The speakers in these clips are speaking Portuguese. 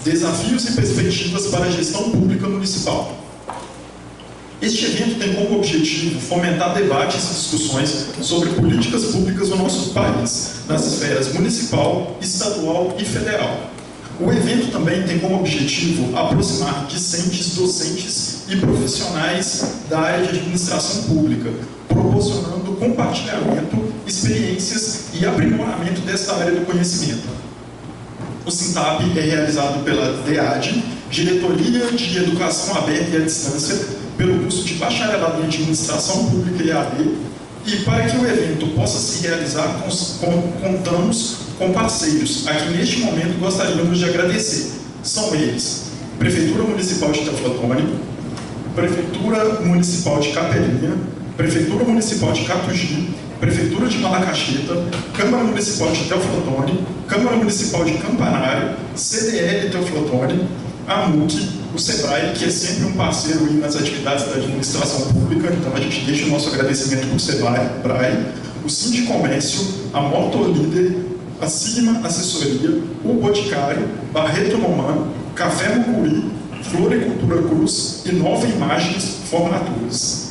Desafios e perspectivas para a gestão pública municipal. Este evento tem como objetivo fomentar debates e discussões sobre políticas públicas no nosso país, nas esferas municipal, estadual e federal. O evento também tem como objetivo aproximar discentes, docentes e profissionais da área de administração pública, proporcionando compartilhamento, experiências e aprimoramento desta área do conhecimento. O SINTAP é realizado pela DEAD, Diretoria de Educação Aberta e à Distância, pelo curso de Bacharelado em Administração Pública e EAD, e para que o evento possa se realizar, contamos com parceiros, a quem neste momento gostaríamos de agradecer. São eles: Prefeitura Municipal de Teoflotone, Prefeitura Municipal de Capelinha, Prefeitura Municipal de Catugi, Prefeitura de Malacaxita, Câmara Municipal de Teoflotone, Câmara Municipal de Campanário, CDL Teoflotone, a MUC, o SEBRAE, que é sempre um parceiro nas atividades da administração pública, então a gente deixa o nosso agradecimento para o SEBRAE, o Sindicomércio, a Motolíder, a Sigma Assessoria, o Boticário, Barreto Romano, Café Mucuri, Floricultura Cruz e Nova Imagens Formaturas.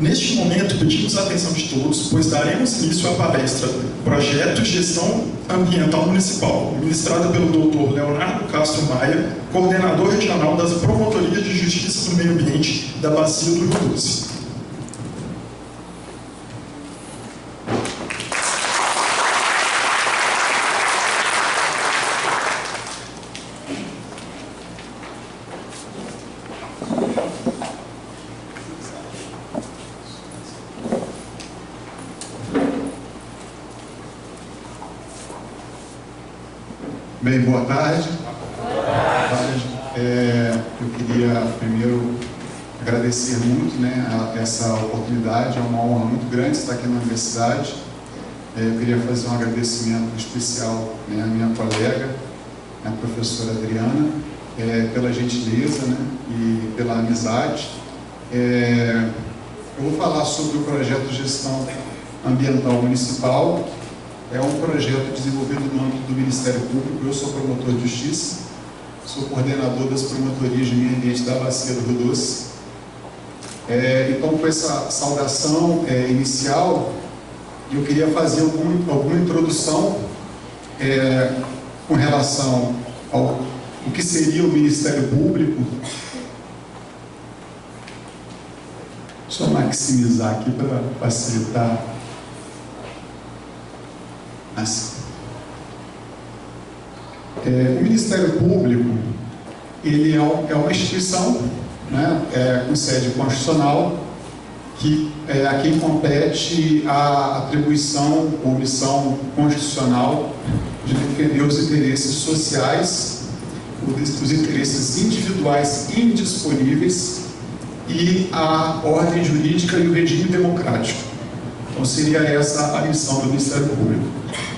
Neste momento, pedimos a atenção de todos, pois daremos início à palestra Projeto de Gestão Ambiental Municipal, ministrada pelo Dr. Leonardo Castro Maia, coordenador regional das Promotorias de Justiça do Meio Ambiente da Bacia do Rio Doce. Bem, boa tarde. Boa tarde. Eu queria primeiro agradecer muito, essa oportunidade. É uma honra muito grande estar aqui na universidade. Eu queria fazer um agradecimento especial à minha colega, a professora Adriana, pela gentileza e pela amizade. Eu vou falar sobre o projeto de gestão ambiental municipal. É um projeto desenvolvido no âmbito do Ministério Público. Eu sou promotor de justiça, sou coordenador das promotorias de meio ambiente da Bacia do Rio Doce. Então, com essa saudação inicial, eu queria fazer alguma introdução com relação ao que seria o Ministério Público. Deixa eu maximizar aqui para facilitar. Assim. O Ministério Público, ele é uma instituição, com sede constitucional, a quem compete a atribuição ou missão constitucional de defender os interesses sociais, os interesses individuais indisponíveis e a ordem jurídica e o regime democrático. Então seria essa a missão do Ministério Público.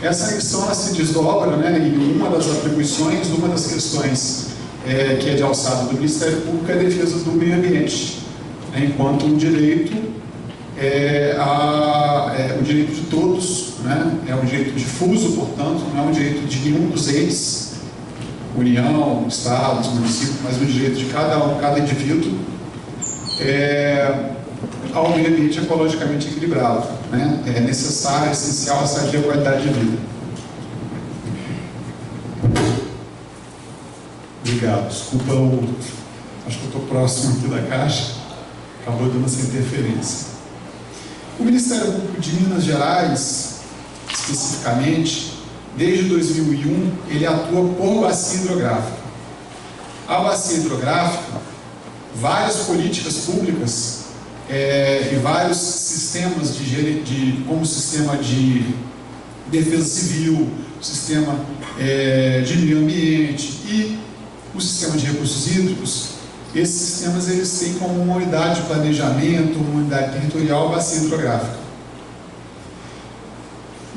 Essa missão ela se desdobra em uma das atribuições, uma das questões que é de alçada do Ministério Público é a defesa do meio ambiente, enquanto um direito o direito de todos, é um direito difuso, portanto, não é um direito de nenhum dos entes, União, Estados, municípios, mas um direito de cada indivíduo ao meio ambiente ecologicamente equilibrado. É necessário, é essencial a sadia qualidade de vida. Obrigado. Desculpa, acho que eu estou próximo aqui da caixa, acabou dando essa interferência. O Ministério Público de Minas Gerais, especificamente, desde 2001, ele atua por bacia hidrográfica. A bacia hidrográfica, várias políticas públicas e vários sistemas como o sistema de defesa civil, o sistema de meio ambiente e o sistema de recursos hídricos. Esses sistemas eles têm como uma unidade de planejamento, uma unidade territorial, a bacia hidrográfica.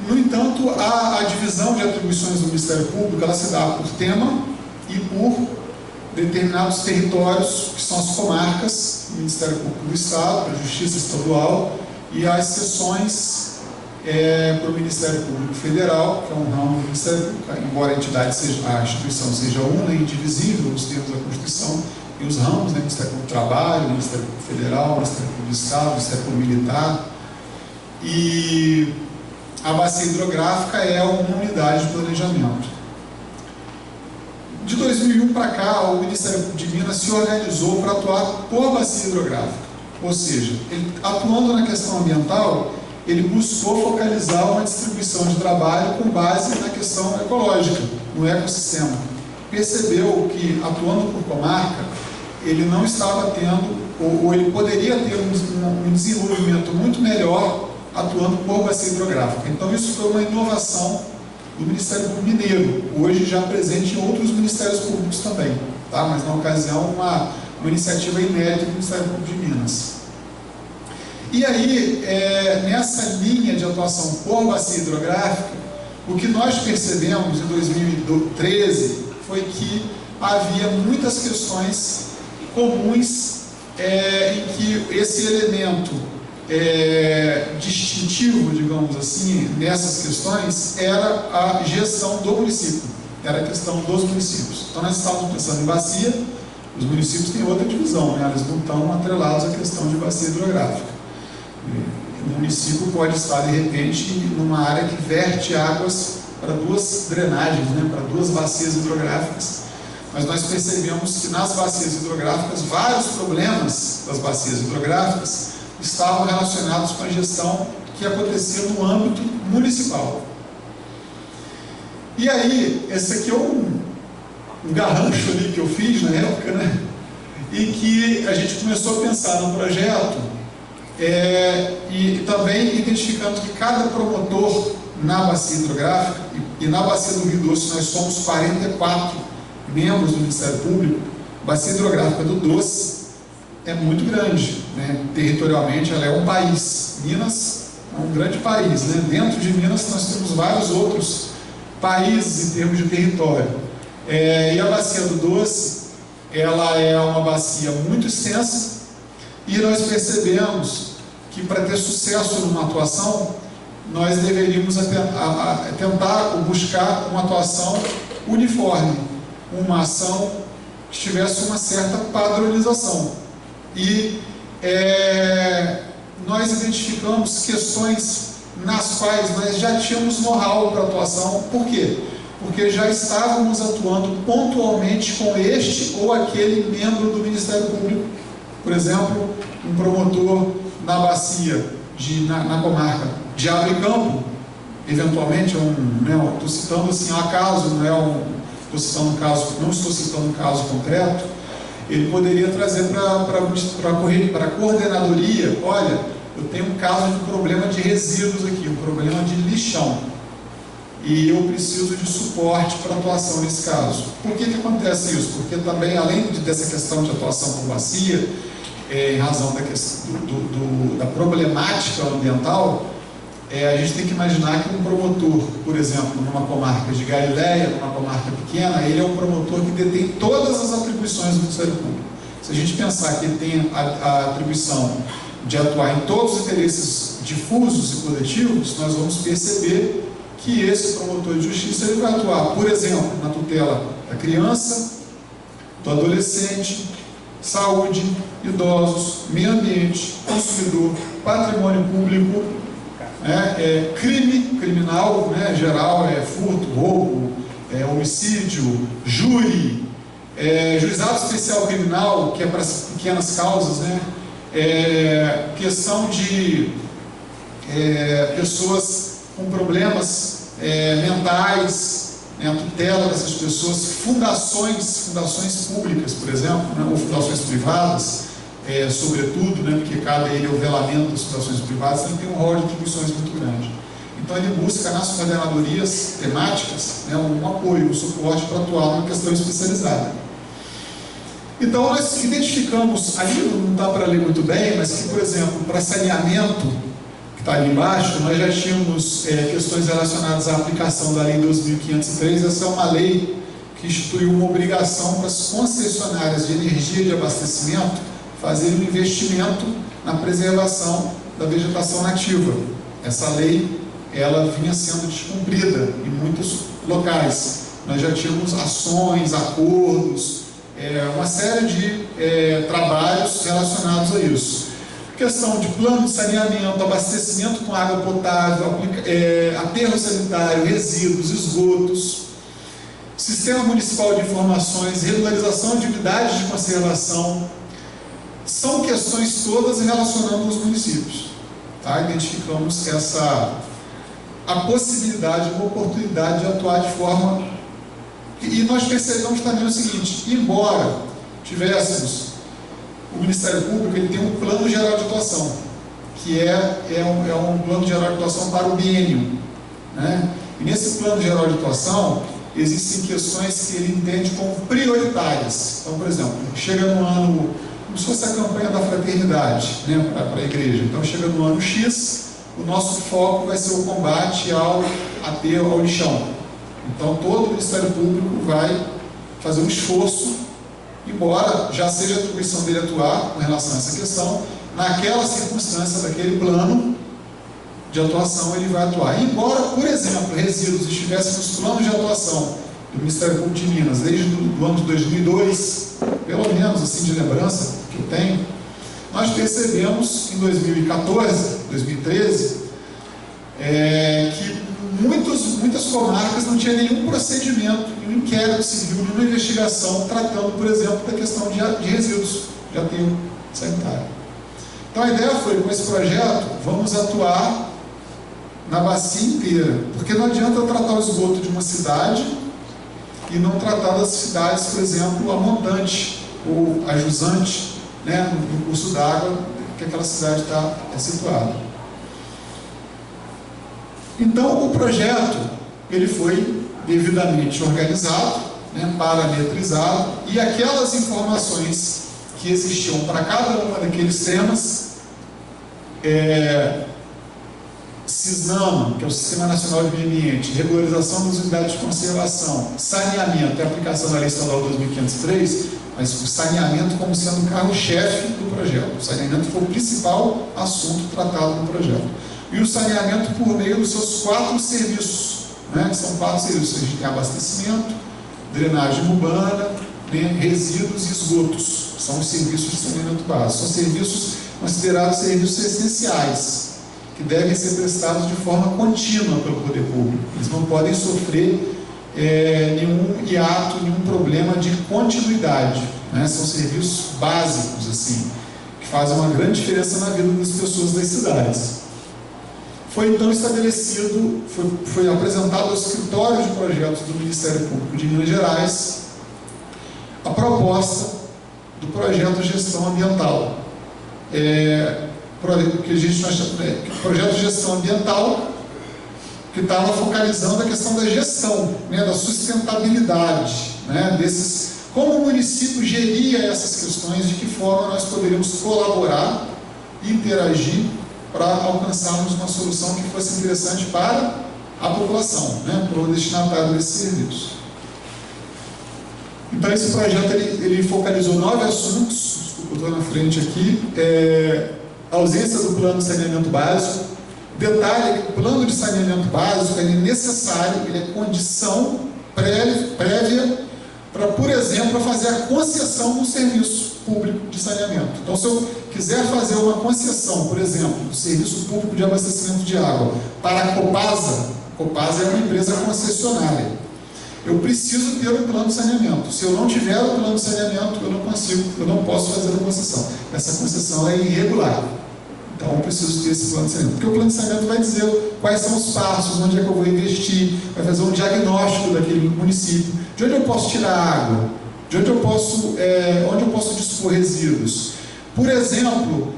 No entanto, a divisão de atribuições do Ministério Público ela se dá por tema e por determinados territórios, que são as comarcas, o Ministério Público do Estado, a Justiça Estadual e as seções para o Ministério Público Federal, que é um ramo do Ministério Público, embora a instituição seja una e indivisível nos termos da Constituição, e os ramos, né, Ministério Público do Trabalho, Ministério Público Federal, Ministério Público do Estado, Ministério Público Militar. E a bacia hidrográfica é uma unidade de planejamento. De 2001 para cá, o Ministério Público de Minas se organizou para atuar por bacia hidrográfica. Ou seja, ele, atuando na questão ambiental, ele buscou focalizar uma distribuição de trabalho com base na questão ecológica, no ecossistema. Percebeu que, atuando por comarca, ele não estava tendo, ou ele poderia ter um desenvolvimento muito melhor atuando por bacia hidrográfica. Então, isso foi uma inovação do Ministério Público Mineiro, hoje já presente em outros ministérios públicos também, tá? Mas na ocasião uma iniciativa inédita do Ministério Público de Minas. E aí, nessa linha de atuação por bacia hidrográfica, o que nós percebemos em 2013 foi que havia muitas questões comuns em que esse elemento distintivo, digamos assim, nessas questões, era a gestão do município, era a questão dos municípios. Então, nós estávamos pensando em bacia, os municípios têm outra divisão, né? Eles não estão atrelados à questão de bacia hidrográfica. O município pode estar, de repente, numa área que verte águas para duas drenagens, né? Para duas bacias hidrográficas. Mas nós percebemos que nas bacias hidrográficas, vários problemas das bacias hidrográficas estavam relacionados com a gestão que acontecia no âmbito municipal. E aí, esse aqui é um garrancho ali que eu fiz na época, né? E que a gente começou a pensar no projeto e também identificando que cada promotor na bacia hidrográfica, e na bacia do Rio Doce nós somos 44 membros do Ministério Público, a bacia hidrográfica do Doce é muito grande, né? Territorialmente ela é um país. Minas é um grande país, né? Dentro de Minas nós temos vários outros países em termos de território. E a bacia do Doce, ela é uma bacia muito extensa, e nós percebemos que para ter sucesso numa atuação, nós deveríamos tentar ou buscar uma atuação uniforme, uma ação que tivesse uma certa padronização. E nós identificamos questões nas quais nós já tínhamos know-how para atuação. Por quê? Porque já estávamos atuando pontualmente com este ou aquele membro do Ministério Público. Por exemplo, um promotor na bacia, na comarca de Abre Campo, eventualmente, estou citando assim um acaso, não estou citando um caso concreto, ele poderia trazer para a coordenadoria: olha, eu tenho um caso de problema de resíduos aqui, um problema de lixão, e eu preciso de suporte para atuação nesse caso. Por que acontece isso? Porque também, além dessa questão de atuação por bacia, em razão da problemática ambiental, a gente tem que imaginar que um promotor, por exemplo, numa comarca de Galileia, numa comarca pequena, ele é um promotor que detém todas as atribuições do Ministério Público. Se a gente pensar que ele tem a atribuição de atuar em todos os interesses difusos e coletivos, nós vamos perceber que esse promotor de justiça ele vai atuar, por exemplo, na tutela da criança, do adolescente, saúde, idosos, meio ambiente, consumidor, patrimônio público, crime criminal, geral, furto, roubo, homicídio, júri, juizado especial criminal, que é para pequenas causas, questão de pessoas com problemas mentais, a tutela dessas pessoas, fundações públicas, por exemplo, ou fundações privadas, sobretudo, porque cabe a ele o velamento das fundações privadas. Ele tem um rol de atribuições muito grande. Então ele busca nas coordenadorias temáticas um apoio, um suporte para atuar numa questão especializada. Então nós identificamos, ali não dá para ler muito bem, mas que, por exemplo, para saneamento, que está ali embaixo, nós já tínhamos questões relacionadas à aplicação da Lei 2.503. Essa é uma lei que instituiu uma obrigação para as concessionárias de energia de abastecimento fazer um investimento na preservação da vegetação nativa. Essa lei ela vinha sendo descumprida em muitos locais. Nós já tínhamos ações, acordos, uma série de trabalhos relacionados a isso. Questão de plano de saneamento, abastecimento com água potável, aterro sanitário, resíduos, esgotos, sistema municipal de informações, regularização de unidades de conservação. São questões todas relacionando os municípios. Tá? Identificamos a possibilidade, uma oportunidade de atuar de forma... E nós percebemos também o seguinte: embora tivéssemos o Ministério Público, ele tem um plano geral de atuação, que é um plano geral de atuação para o biênio, né? E nesse plano geral de atuação existem questões que ele entende como prioritárias. Então, por exemplo, chega no ano, como se fosse a campanha da fraternidade, né, para a igreja. Então, chega no ano X, o nosso foco vai ser o combate ao aterro, ao lixão. Então, todo o Ministério Público vai fazer um esforço, embora já seja a atribuição dele atuar com relação a essa questão, naquela circunstância, daquele plano de atuação, ele vai atuar. Embora, por exemplo, resíduos estivessem nos planos de atuação do Ministério Público de Minas, desde o ano de 2002, pelo menos assim de lembrança que eu tenho, nós percebemos em 2014, 2013, que muitas comarcas não tinham nenhum procedimento, nenhum inquérito civil, nenhuma investigação tratando, por exemplo, da questão de resíduos de aterro sanitário. Então a ideia foi, com esse projeto, vamos atuar na bacia inteira, porque não adianta tratar o esgoto de uma cidade e não tratar das cidades, por exemplo, a montante ou a jusante, né, no curso d'água que aquela cidade está situada. Então, o projeto ele foi devidamente organizado, né, parametrizado, e aquelas informações que existiam para cada uma daqueles temas, SISNAMA, que é o Sistema Nacional de Meio Ambiente, regularização das unidades de conservação, saneamento e aplicação da Lei Estadual 2503, mas o saneamento como sendo o carro-chefe do projeto. O saneamento foi o principal assunto tratado no projeto. E o saneamento por meio dos seus 4 serviços, né, que são 4 serviços. A gente tem abastecimento, drenagem urbana, né, resíduos e esgotos. São os serviços de saneamento básico. São serviços considerados serviços essenciais, que devem ser prestados de forma contínua pelo poder público. Eles não podem sofrer nenhum hiato, nenhum problema de continuidade, né? São serviços básicos, assim, que fazem uma grande diferença na vida das pessoas das cidades. Foi então estabelecido, foi apresentado ao escritório de projetos do Ministério Público de Minas Gerais a proposta do projeto de gestão ambiental. Projeto de gestão ambiental que estava focalizando a questão da gestão, né, da sustentabilidade, né, como o município geria essas questões, de que forma nós poderíamos colaborar e interagir para alcançarmos uma solução que fosse interessante para a população, né, para o destinatário desse serviço. Então esse projeto ele focalizou 9 assuntos, desculpa, eu estou na frente aqui, ausência do plano de saneamento básico. Detalhe que o plano de saneamento básico ele é necessário, ele é condição prévia para, por exemplo, fazer a concessão do serviço público de saneamento. Então, se eu quiser fazer uma concessão, por exemplo, do serviço público de abastecimento de água para a Copasa é uma empresa concessionária, eu preciso ter o plano de saneamento. Se eu não tiver o plano de saneamento, eu não posso fazer a concessão. Essa concessão é irregular. Então eu preciso ter esse plano de saneamento. Porque o plano de saneamento vai dizer quais são os passos, onde é que eu vou investir, vai fazer um diagnóstico daquele município, de onde eu posso tirar água, de onde eu posso dispor resíduos. Por exemplo,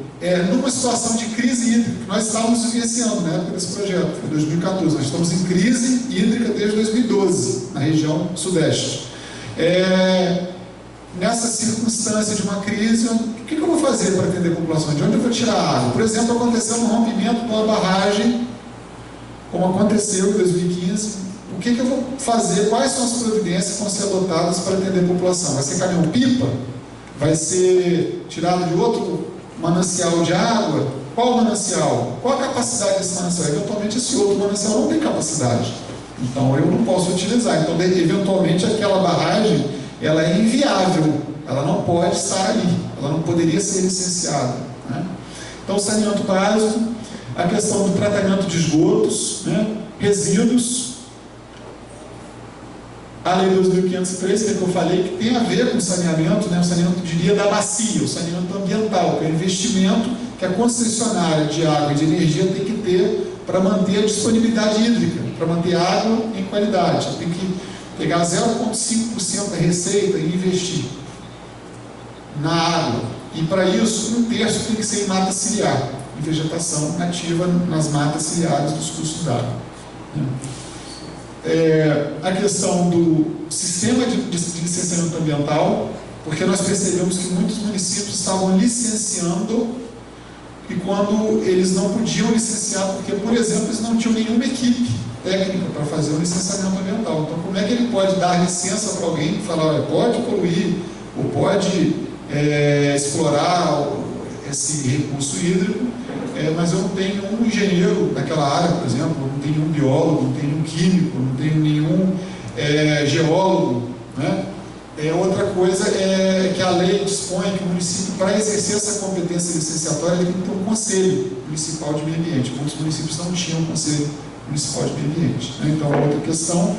numa situação de crise hídrica, nós estávamos vivenciando na época desse projeto, foi 2014, nós estamos em crise hídrica desde 2012, na região sudeste. Nessa circunstância de uma crise, o que eu vou fazer para atender a população? De onde eu vou tirar água? Por exemplo, aconteceu um rompimento de uma barragem, como aconteceu em 2015, o que eu vou fazer? Quais são as providências que vão ser adotadas para atender a população? Vai ser caminhão-pipa? Vai ser tirado de outro manancial de água? qual manancial? Qual a capacidade desse manancial? Eventualmente esse outro manancial não tem capacidade. Então eu não posso utilizar. Então, eventualmente, aquela barragem ela é inviável, ela não pode estar ali, ela não poderia ser licenciada, né? Então, saneamento básico, a questão do tratamento de esgotos, né? Resíduos, a Lei 2.503, que é que eu falei, que tem a ver com o saneamento, né? O saneamento, diria, da bacia, o saneamento ambiental, que é o investimento que a concessionária de água e de energia tem que ter para manter a disponibilidade hídrica, para manter água em qualidade. Ela tem que pegar 0,5% da receita e investir na água. E para isso, 1/3 tem que ser em mata ciliar, em vegetação nativa nas matas ciliares dos cursos d'água. A questão do sistema de licenciamento ambiental, porque nós percebemos que muitos municípios estavam licenciando e quando eles não podiam licenciar, porque, por exemplo, eles não tinham nenhuma equipe técnica para fazer o licenciamento ambiental. Então, como é que ele pode dar licença para alguém e falar, olha, pode poluir, ou pode explorar esse recurso hídrico, mas eu não tenho um engenheiro naquela área, por exemplo, não tenho um biólogo, não tenho um químico, não tenho nenhum geólogo, né? Outra coisa é que a lei dispõe que o município, para exercer essa competência licenciatória, ele tem que ter um conselho municipal de meio ambiente. Muitos municípios não tinham um conselho municipal de meio ambiente, né? Então, outra questão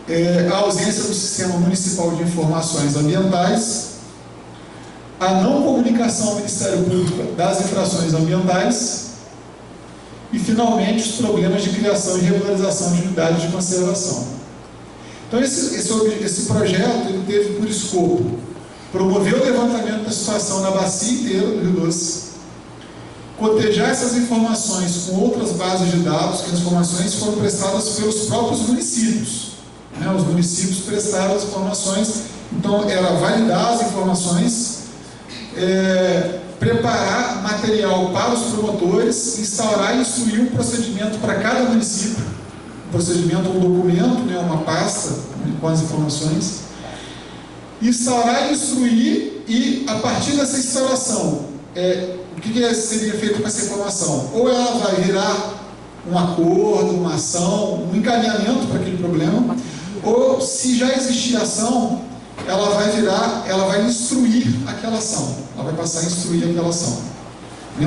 é a ausência do sistema municipal de informações ambientais, a não comunicação ao Ministério Público das infrações ambientais e, finalmente, os problemas de criação e regularização de unidades de conservação. Então, esse projeto ele teve por escopo promover o levantamento da situação na bacia inteira do Rio Doce, cotejar essas informações com outras bases de dados, que as informações foram prestadas pelos próprios municípios, né? Os municípios prestaram as informações, então era validar as informações, preparar material para os promotores, instaurar e instruir um procedimento para cada município, um procedimento, um documento, né, uma pasta com as informações, instaurar e instruir, e a partir dessa instauração, o que seria feito com essa informação? Ou ela vai virar um acordo, uma ação, um encaminhamento para aquele problema, ou se já existir ação, ela vai instruir aquela ação, ela vai passar a instruir aquela ação,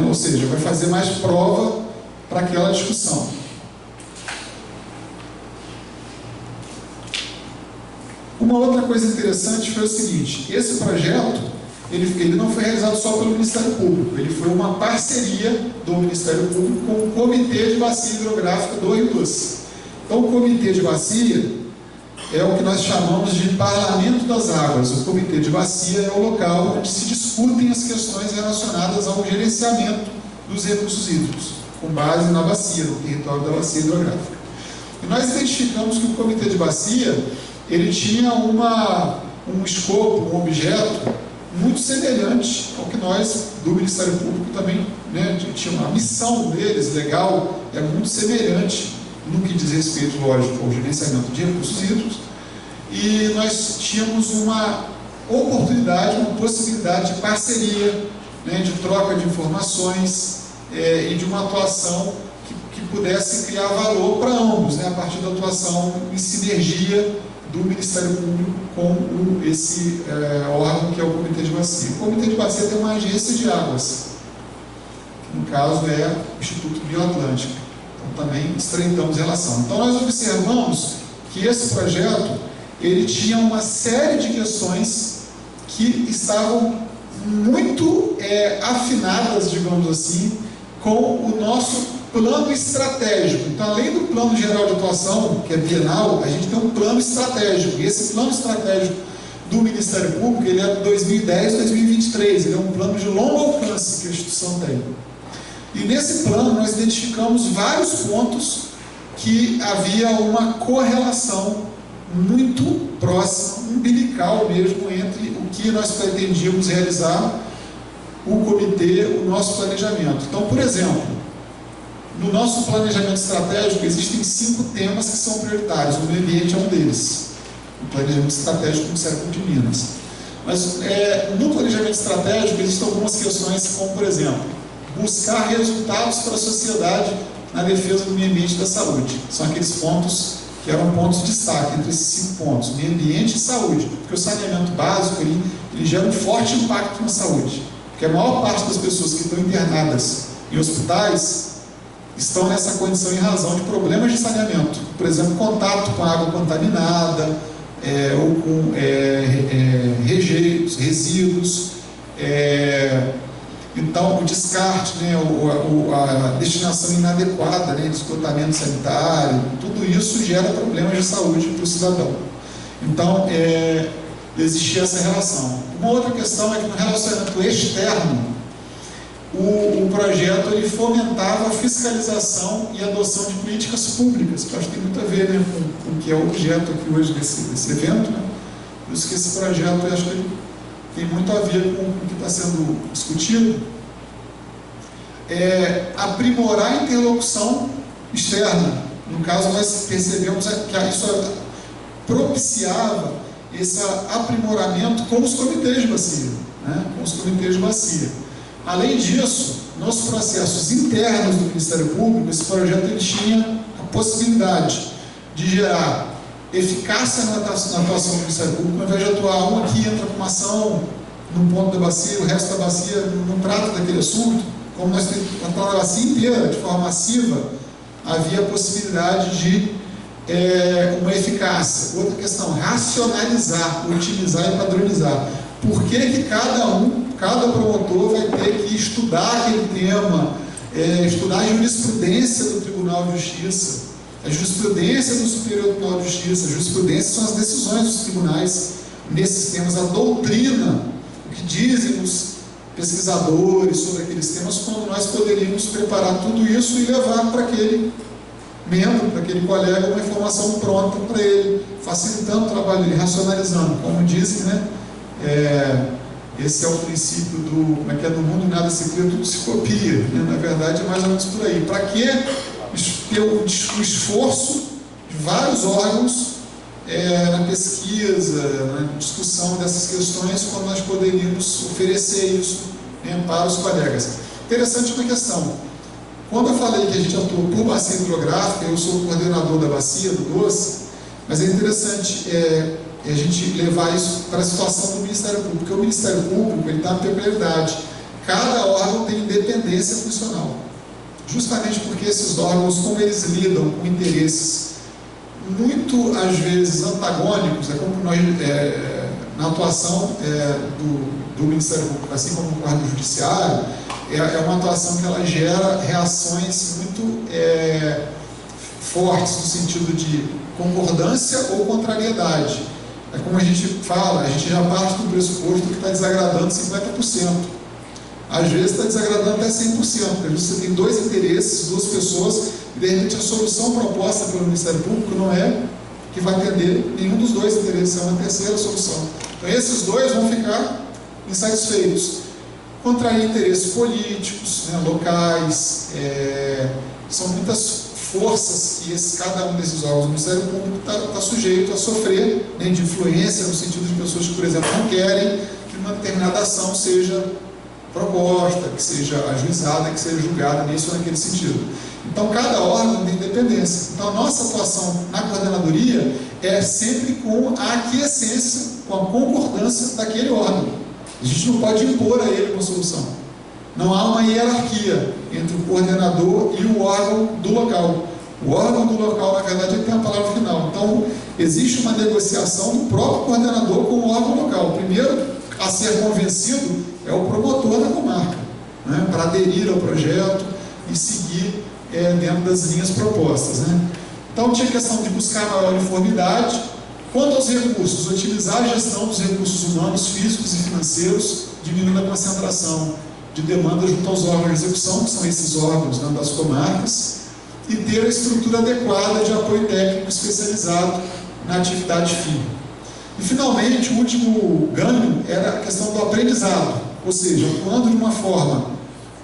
ou seja, vai fazer mais prova para aquela discussão. Uma outra coisa interessante foi o seguinte: esse projeto ele não foi realizado só pelo Ministério Público, ele foi uma parceria do Ministério Público com o Comitê de Bacia Hidrográfica do Rio Doce. Então, o Comitê de Bacia é o que nós chamamos de Parlamento das Águas. O Comitê de Bacia é o local onde se discutem as questões relacionadas ao gerenciamento dos recursos hídricos, com base na bacia, no território da bacia hidrográfica. E nós identificamos que o Comitê de Bacia ele tinha um escopo, um objeto muito semelhante ao que nós, do Ministério Público, também, né, tinha uma missão deles, legal, é muito semelhante no que diz respeito, lógico, ao gerenciamento de recursos hídricos, e nós tínhamos uma oportunidade, uma possibilidade de parceria, né, de troca de informações e de uma atuação que pudesse criar valor para ambos, né, a partir da atuação em sinergia do Ministério Público com esse órgão que é o Comitê de Bacia. O Comitê de Bacia tem uma agência de águas, que no caso é o Instituto Bioatlântico. Então também estreitamos relação. Então nós observamos que esse projeto ele tinha uma série de questões que estavam muito afinadas, digamos assim, com o nosso plano estratégico. Então, além do plano geral de atuação, que é bienal, a gente tem um plano estratégico. E esse plano estratégico do Ministério Público, ele é de 2010-2023. Ele é um plano de longo alcance que a instituição tem. E nesse plano, nós identificamos vários pontos que havia uma correlação muito próxima, umbilical mesmo, entre o que nós pretendíamos realizar, o comitê, o nosso planejamento. Então, por exemplo, no nosso planejamento estratégico existem 5 temas que são prioritários. O meio ambiente é um deles. O planejamento estratégico do Século de Minas. Mas no planejamento estratégico existem algumas questões, como por exemplo, buscar resultados para a sociedade na defesa do meio ambiente e da saúde. São aqueles pontos que eram pontos de destaque, entre esses 5 pontos, meio ambiente e saúde, porque o saneamento básico ele gera um forte impacto na saúde, porque a maior parte das pessoas que estão internadas em hospitais estão nessa condição em razão de problemas de saneamento, por exemplo, contato com água contaminada, ou com rejeitos, resíduos, então o descarte, né, a destinação inadequada, né, de esgotamento sanitário, tudo isso gera problemas de saúde para o cidadão. Então, existia essa relação. Uma outra questão é que no relacionamento externo, o projeto ele fomentava a fiscalização e adoção de políticas públicas, que eu acho que tem muito a ver, né, com o que é o objeto aqui hoje desse evento, né? Por isso que esse projeto eu acho que ele tem muito a ver com o que está sendo discutido. Aprimorar a interlocução externa. No caso, nós percebemos que isso propiciava esse aprimoramento com os comitês de bacia, né? Com os comitês de bacia. Além disso, nos processos internos do Ministério Público, esse projeto ele tinha a possibilidade de gerar eficácia na atuação do Ministério Público, ao invés de atuar um aqui, entra com uma ação num ponto da bacia, o resto da bacia não trata daquele assunto, como nós temos que tratar da bacia inteira, de forma massiva, havia a possibilidade de uma eficácia. Outra questão, racionalizar, otimizar e padronizar. Por que cada promotor vai ter que estudar aquele tema, estudar a jurisprudência do Tribunal de Justiça, a jurisprudência do Superior Tribunal de Justiça, a jurisprudência são as decisões dos tribunais nesses temas, a doutrina, o que dizem os pesquisadores sobre aqueles temas, quando nós poderíamos preparar tudo isso e levar para aquele membro, para aquele colega, uma informação pronta para ele, facilitando o trabalho dele, racionalizando, como dizem, né? Esse é o princípio do, como é que é, no mundo nada se cria, tudo se copia, né? Na verdade é mais ou menos por aí. Para que ter o esforço de vários órgãos na pesquisa, na discussão dessas questões, quando nós poderíamos oferecer isso, né, para os colegas? Interessante uma questão. Quando eu falei que a gente atua por bacia hidrográfica, eu sou o coordenador da bacia do Doce, mas é interessante a gente levar isso para a situação do Ministério Público, porque o Ministério Público ele dá uma peculiaridade. Cada órgão tem independência funcional, justamente porque esses órgãos, como eles lidam com interesses muito, às vezes, antagônicos, como nós, na atuação do Ministério Público, assim como no quadro judiciário, é uma atuação que ela gera reações muito fortes, no sentido de concordância ou contrariedade. É como a gente fala, a gente já parte do pressuposto que está desagradando 50%. Às vezes está desagradando até 100%. Às vezes você tem dois interesses, duas pessoas, e de repente a solução proposta pelo Ministério Público não é que vai atender nenhum dos dois interesses, é uma terceira solução. Então esses dois vão ficar insatisfeitos. Contrair interesses políticos, né, locais, são muitas forças que cada um desses órgãos do Ministério Público está sujeito a sofrer, né, de influência, no sentido de pessoas que, por exemplo, não querem que uma determinada ação seja proposta, que seja ajuizada, que seja julgada nisso ou naquele sentido. Então, cada órgão tem independência. Então, a nossa atuação na coordenadoria é sempre com a aquiescência, com a concordância daquele órgão. A gente não pode impor a ele uma solução. Não há uma hierarquia entre o coordenador e o órgão do local. O órgão do local, na verdade, ele tem a palavra final. Então, existe uma negociação do próprio coordenador com o órgão local. O primeiro a ser convencido é o promotor da comarca, né, para aderir ao projeto e seguir dentro das linhas propostas, né. Então, tinha a questão de buscar maior uniformidade. Quanto aos recursos, utilizar a gestão dos recursos humanos, físicos e financeiros, diminuindo a concentração de demanda junto aos órgãos de execução, que são esses órgãos, né, das comarcas, e ter a estrutura adequada de apoio técnico especializado na atividade fim. E, finalmente, o último ganho era a questão do aprendizado, ou seja, atuando de uma forma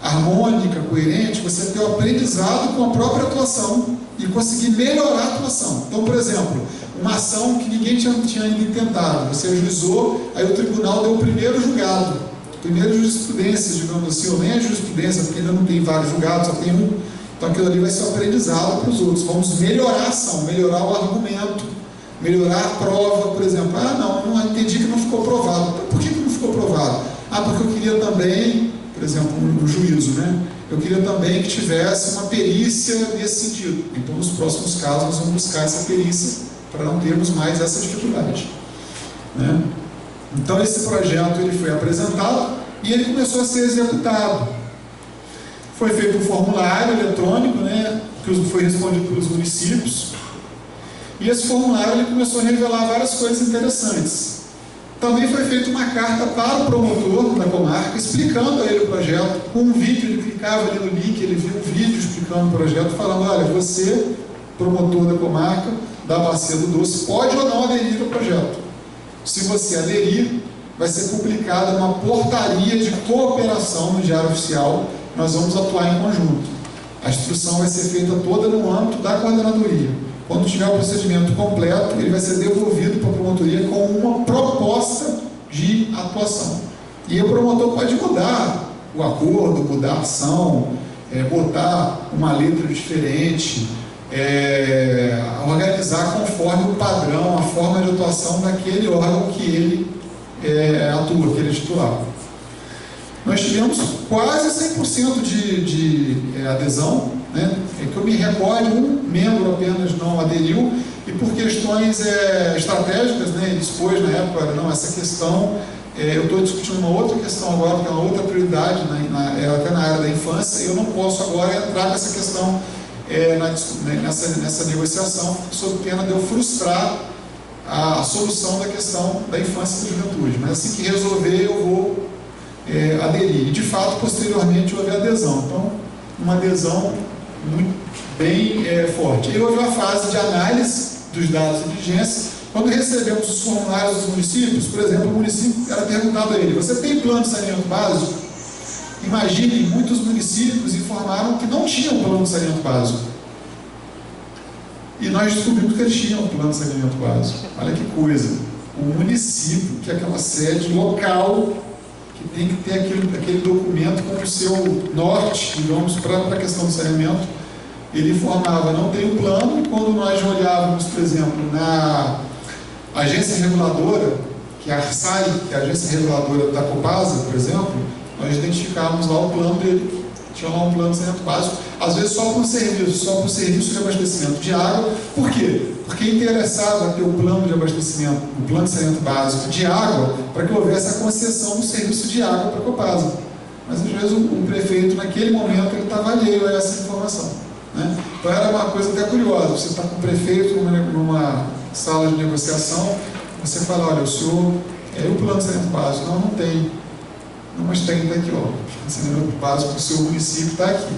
harmônica, coerente, você ter o aprendizado com a própria atuação e conseguir melhorar a atuação. Então, por exemplo, uma ação que ninguém tinha ainda intentado, você ajuizou, aí o tribunal deu o primeiro julgado. primeiras jurisprudências, digamos assim, ou nem a jurisprudência, porque ainda não tem vários julgados, só tem um. Então aquilo ali vai ser um aprendizado para os outros. Vamos melhorar a ação, melhorar o argumento, melhorar a prova, por exemplo. Ah, não entendi que não ficou provado. Então, por que não ficou provado? Ah, porque eu queria também, por exemplo, no juízo, né? Eu queria também que tivesse uma perícia nesse sentido. Então, nos próximos casos, nós vamos buscar essa perícia para não termos mais essa dificuldade, né? Então, esse projeto ele foi apresentado e ele começou a ser executado. Foi feito um formulário eletrônico, né, que foi respondido pelos municípios. E esse formulário ele começou a revelar várias coisas interessantes. Também foi feita uma carta para o promotor da comarca, explicando a ele o projeto, com um vídeo. Ele clicava ali no link, ele viu um vídeo explicando o projeto, falando: olha, você, promotor da comarca, da Bacia do Doce, pode ou não aderir ao projeto. Se você aderir, vai ser publicada uma portaria de cooperação no Diário Oficial. Nós vamos atuar em conjunto. A instrução vai ser feita toda no âmbito da coordenadoria. Quando tiver o procedimento completo, ele vai ser devolvido para a promotoria com uma proposta de atuação. E o promotor pode mudar o acordo, mudar a ação, botar uma letra diferente, organizar conforme o padrão, a forma de atuação daquele órgão que ele atua, que ele é titular. Nós tivemos quase 100% de adesão, né? É que eu me recorde, um membro apenas não aderiu, e por questões estratégicas, né? Ele expôs na época, não, essa questão, eu estou discutindo uma outra questão agora, que é uma outra prioridade, até na área da infância, e eu não posso agora entrar nessa questão, nessa negociação, sob pena de eu frustrar a solução da questão da infância e da juventude. Mas assim que resolver, eu vou aderir. E de fato, posteriormente, houve adesão. Então, uma adesão muito bem forte. E houve a fase de análise dos dados de diligência. Quando recebemos os formulários dos municípios, por exemplo, o município era perguntado a ele: você tem plano de saneamento básico? Imaginem, muitos municípios informaram que não tinham plano de saneamento básico. E nós descobrimos que eles tinham plano de saneamento básico. Olha que coisa. O município, que é aquela sede local, que tem que ter aquele documento como seu norte, digamos, para a questão do saneamento, ele informava: não tem um plano. E quando nós olhávamos, por exemplo, na agência reguladora, que é a ARSAI, que é a agência reguladora da Copasa, por exemplo, nós identificávamos lá o plano dele. Tinha lá um plano de saneamento básico, às vezes só para o serviço de abastecimento de água. Por quê? Porque interessava ter o plano de abastecimento, o plano de saneamento básico de água, para que houvesse a concessão do serviço de água para a Copasa. Mas às vezes o prefeito, naquele momento, ele estava alheio a essa informação, né? Então era uma coisa até curiosa. Você está com o prefeito numa sala de negociação, você fala: olha, o senhor, o plano de saneamento básico? Não tem. Não, mas tem, está aqui, ó. O saneamento básico do seu município está aqui.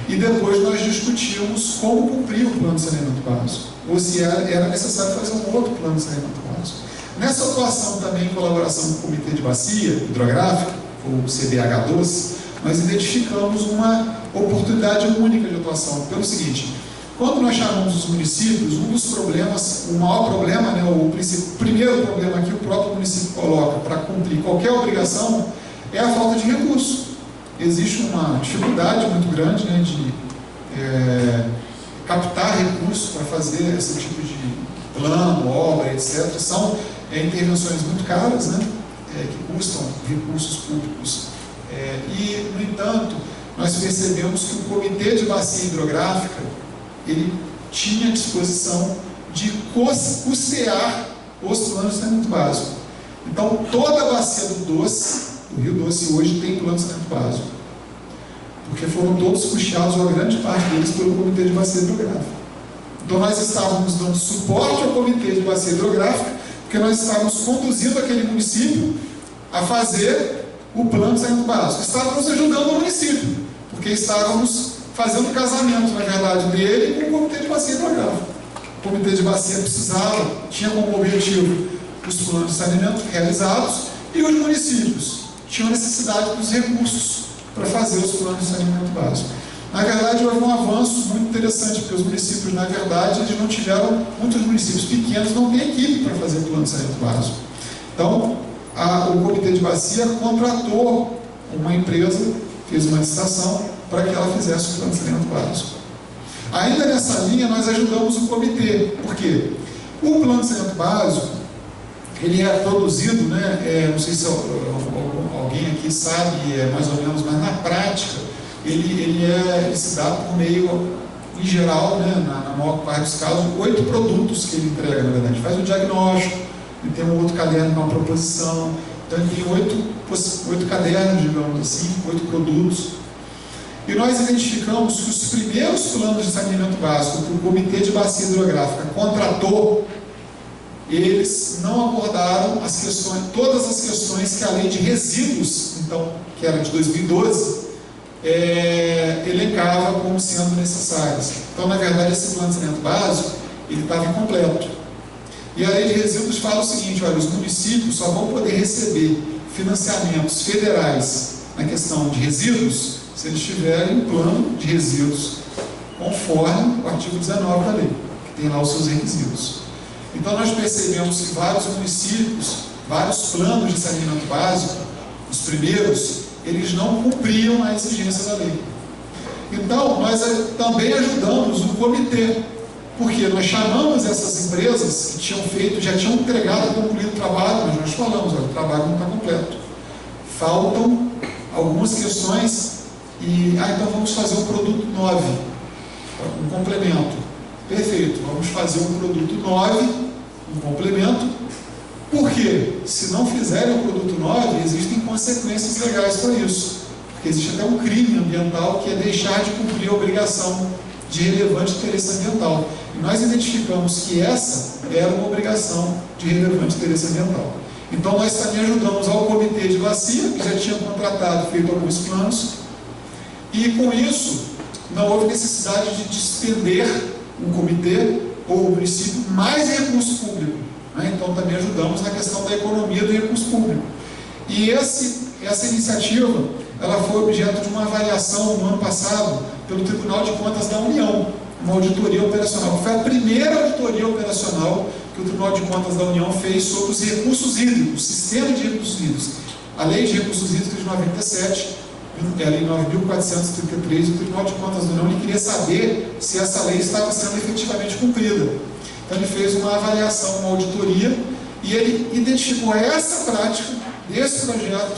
E depois nós discutimos como cumprir o plano de saneamento básico, ou se era necessário fazer um outro plano de saneamento básico. Nessa atuação também, em colaboração com o Comitê de Bacia Hidrográfica, o CBH12, nós identificamos uma oportunidade única de atuação. Pelo seguinte: quando nós chamamos os municípios, um dos problemas, o maior problema, né, o primeiro problema que o próprio município coloca para cumprir qualquer obrigação, é a falta de recurso. Existe uma dificuldade muito grande, né, de captar recursos para fazer esse tipo de plano, obra, etc. São intervenções muito caras, né, que custam recursos públicos. E, no entanto, nós percebemos que o Comitê de Bacia Hidrográfica ele tinha disposição de custear os planos de saneamento básico. Então, toda a Bacia do Doce, o Rio Doce, hoje tem plano de saneamento básico, porque foram todos custeados, ou a grande parte deles, pelo Comitê de Bacia Hidrográfica. Então nós estávamos dando suporte ao Comitê de Bacia Hidrográfica, porque nós estávamos conduzindo aquele município a fazer o plano de saneamento básico. Estávamos ajudando o município, porque estávamos fazendo casamento, na verdade, dele com o Comitê de Bacia Hidrográfica. O Comitê de Bacia precisava, tinha como objetivo os planos de saneamento realizados, e os municípios tinham necessidade dos recursos para fazer os planos de saneamento básico. Na verdade, houve um avanço muito interessante, porque os municípios, na verdade, eles não tiveram, muitos municípios pequenos não têm equipe para fazer plano de saneamento básico. Então, o Comitê de Bacia contratou uma empresa, fez uma licitação para que ela fizesse o plano de saneamento básico. Ainda nessa linha, nós ajudamos o comitê. Por quê? O plano de saneamento básico, ele é produzido, né, não sei se alguém aqui sabe mais ou menos, mas na prática, ele se dá por meio, em geral, né, na maior parte dos casos, 8 produtos que ele entrega, na verdade. Faz o diagnóstico, ele tem um outro caderno com uma proposição, então ele tem 8 cadernos, digamos assim, 8 produtos. E nós identificamos que os primeiros planos de saneamento básico que o Comitê de Bacia Hidrográfica contratou, eles não abordaram todas as questões que a lei de resíduos, então, que era de 2012, elencava como sendo necessárias. Então, na verdade, esse plano de saneamento básico, ele estava incompleto. E a lei de resíduos fala o seguinte: olha, os municípios só vão poder receber financiamentos federais na questão de resíduos se eles tiverem um plano de resíduos conforme o artigo 19 da lei, que tem lá os seus requisitos. Então nós percebemos que vários municípios, vários planos de saneamento básico, os primeiros, eles não cumpriam a exigência da lei. Então nós também ajudamos o comitê, porque nós chamamos essas empresas que tinham feito, já tinham entregado, concluído o trabalho, mas nós falamos: olha, o trabalho não está completo, faltam algumas questões então vamos fazer um produto 9, um complemento. Perfeito, vamos fazer um produto 9, um complemento. Por quê? Se não fizerem o produto 9, existem consequências legais para isso. Porque existe até um crime ambiental, que é deixar de cumprir a obrigação de relevante interesse ambiental. E nós identificamos que essa era uma obrigação de relevante interesse ambiental. Então nós também ajudamos ao Comitê de Bacia, que já tinha contratado, feito alguns planos, e com isso não houve necessidade de despender um comitê ou o município mais recurso público, né? Então também ajudamos na questão da economia do recurso público. E essa iniciativa, ela foi objeto de uma avaliação no ano passado pelo Tribunal de Contas da União, uma auditoria operacional. Foi a primeira auditoria operacional que o Tribunal de Contas da União fez sobre os recursos hídricos, o sistema de recursos hídricos. A Lei de Recursos Hídricos de 97, a Lei 9.433, o Tribunal de Contas da União, ele queria saber se essa lei estava sendo efetivamente cumprida. Então ele fez uma avaliação, uma auditoria, e ele identificou essa prática desse projeto,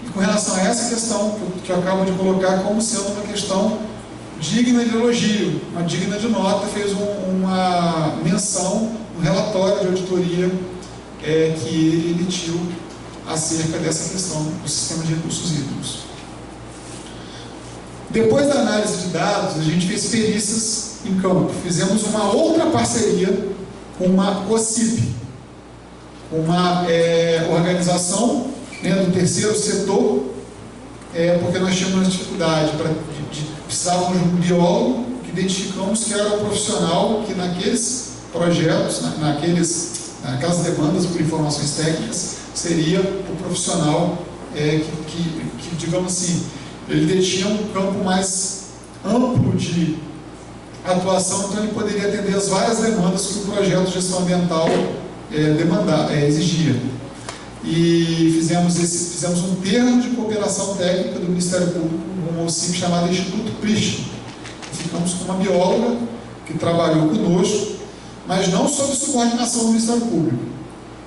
e com relação a essa questão que eu acabo de colocar como sendo uma questão digna de elogio, uma digna de nota, fez uma menção no relatório de auditoria que ele emitiu acerca dessa questão do sistema de recursos hídricos. Depois da análise de dados, a gente fez perícias em campo. Fizemos uma outra parceria com uma OCIP, uma organização, né, do terceiro setor, porque nós tínhamos uma dificuldade, precisávamos de um biólogo, que identificamos que era o profissional que naqueles projetos, naquelas demandas por informações técnicas, seria o profissional que, digamos assim, ele detinha um campo mais amplo de atuação, então ele poderia atender as várias demandas que o projeto de gestão ambiental exigia. E fizemos um termo de cooperação técnica do Ministério Público, uma OCIP chamada Instituto Prisch. Ficamos com uma bióloga que trabalhou conosco, mas não sob subordinação do Ministério Público.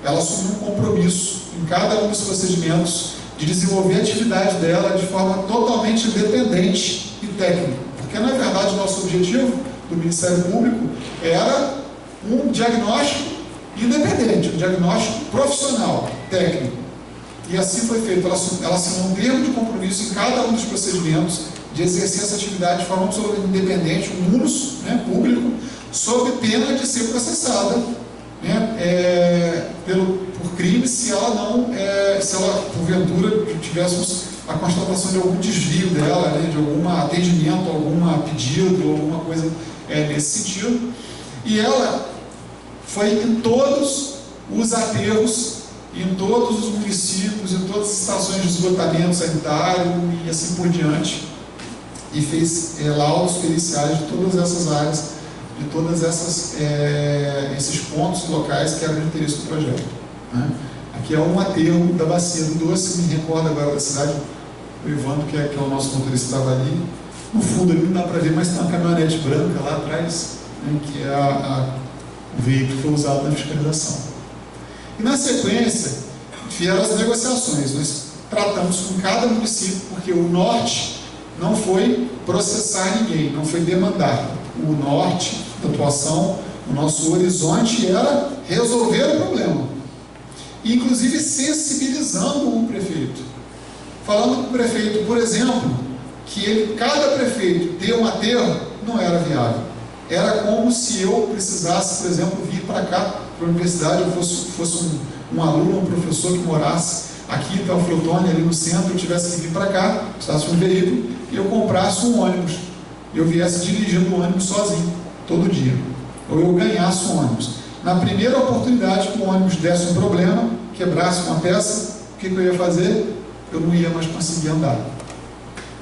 Ela assumiu um compromisso em cada um dos procedimentos de desenvolver a atividade dela de forma totalmente independente e técnica. Porque, na verdade, o nosso objetivo do Ministério Público era um diagnóstico independente, um diagnóstico profissional, técnico. E assim foi feito. Ela assinou um termo de compromisso em cada um dos procedimentos de exercer essa atividade de forma absolutamente independente, um munus, né, público, sob pena de ser processada, né, por crime, se ela porventura tivéssemos a constatação de algum desvio dela, né, de algum atendimento, algum pedido, alguma coisa nesse sentido. E ela foi em todos os aterros, em todos os municípios, em todas as estações de esgotamento sanitário e assim por diante, e fez laudos periciais de todas essas áreas, de todas esses pontos locais que eram de interesse do projeto, né? que é um aterro da Bacia do Doce, me recordo agora da cidade, o Evandro, que é o nosso motorista, estava ali. No fundo ali não dá para ver, mas tem uma caminhonete branca lá atrás, né, que é o veículo que foi usado na fiscalização. E na sequência, vieram as negociações. Nós tratamos com cada município, porque o norte não foi processar ninguém, não foi demandar. O norte da atuação, o nosso horizonte era resolver o problema. Inclusive sensibilizando o prefeito. Falando com o prefeito, por exemplo, que cada prefeito ter um aterro não era viável. Era como se eu precisasse, por exemplo, vir para cá, para a universidade, eu fosse um aluno, um professor que morasse aqui em Teoflotone, ali no centro, eu tivesse que vir para cá, precisasse de um veículo, e eu comprasse um ônibus. Eu viesse dirigindo o ônibus sozinho, todo dia. Ou eu ganhasse um ônibus. Na primeira oportunidade que o ônibus desse um problema, quebrasse uma peça, o que eu ia fazer? Eu não ia mais conseguir andar.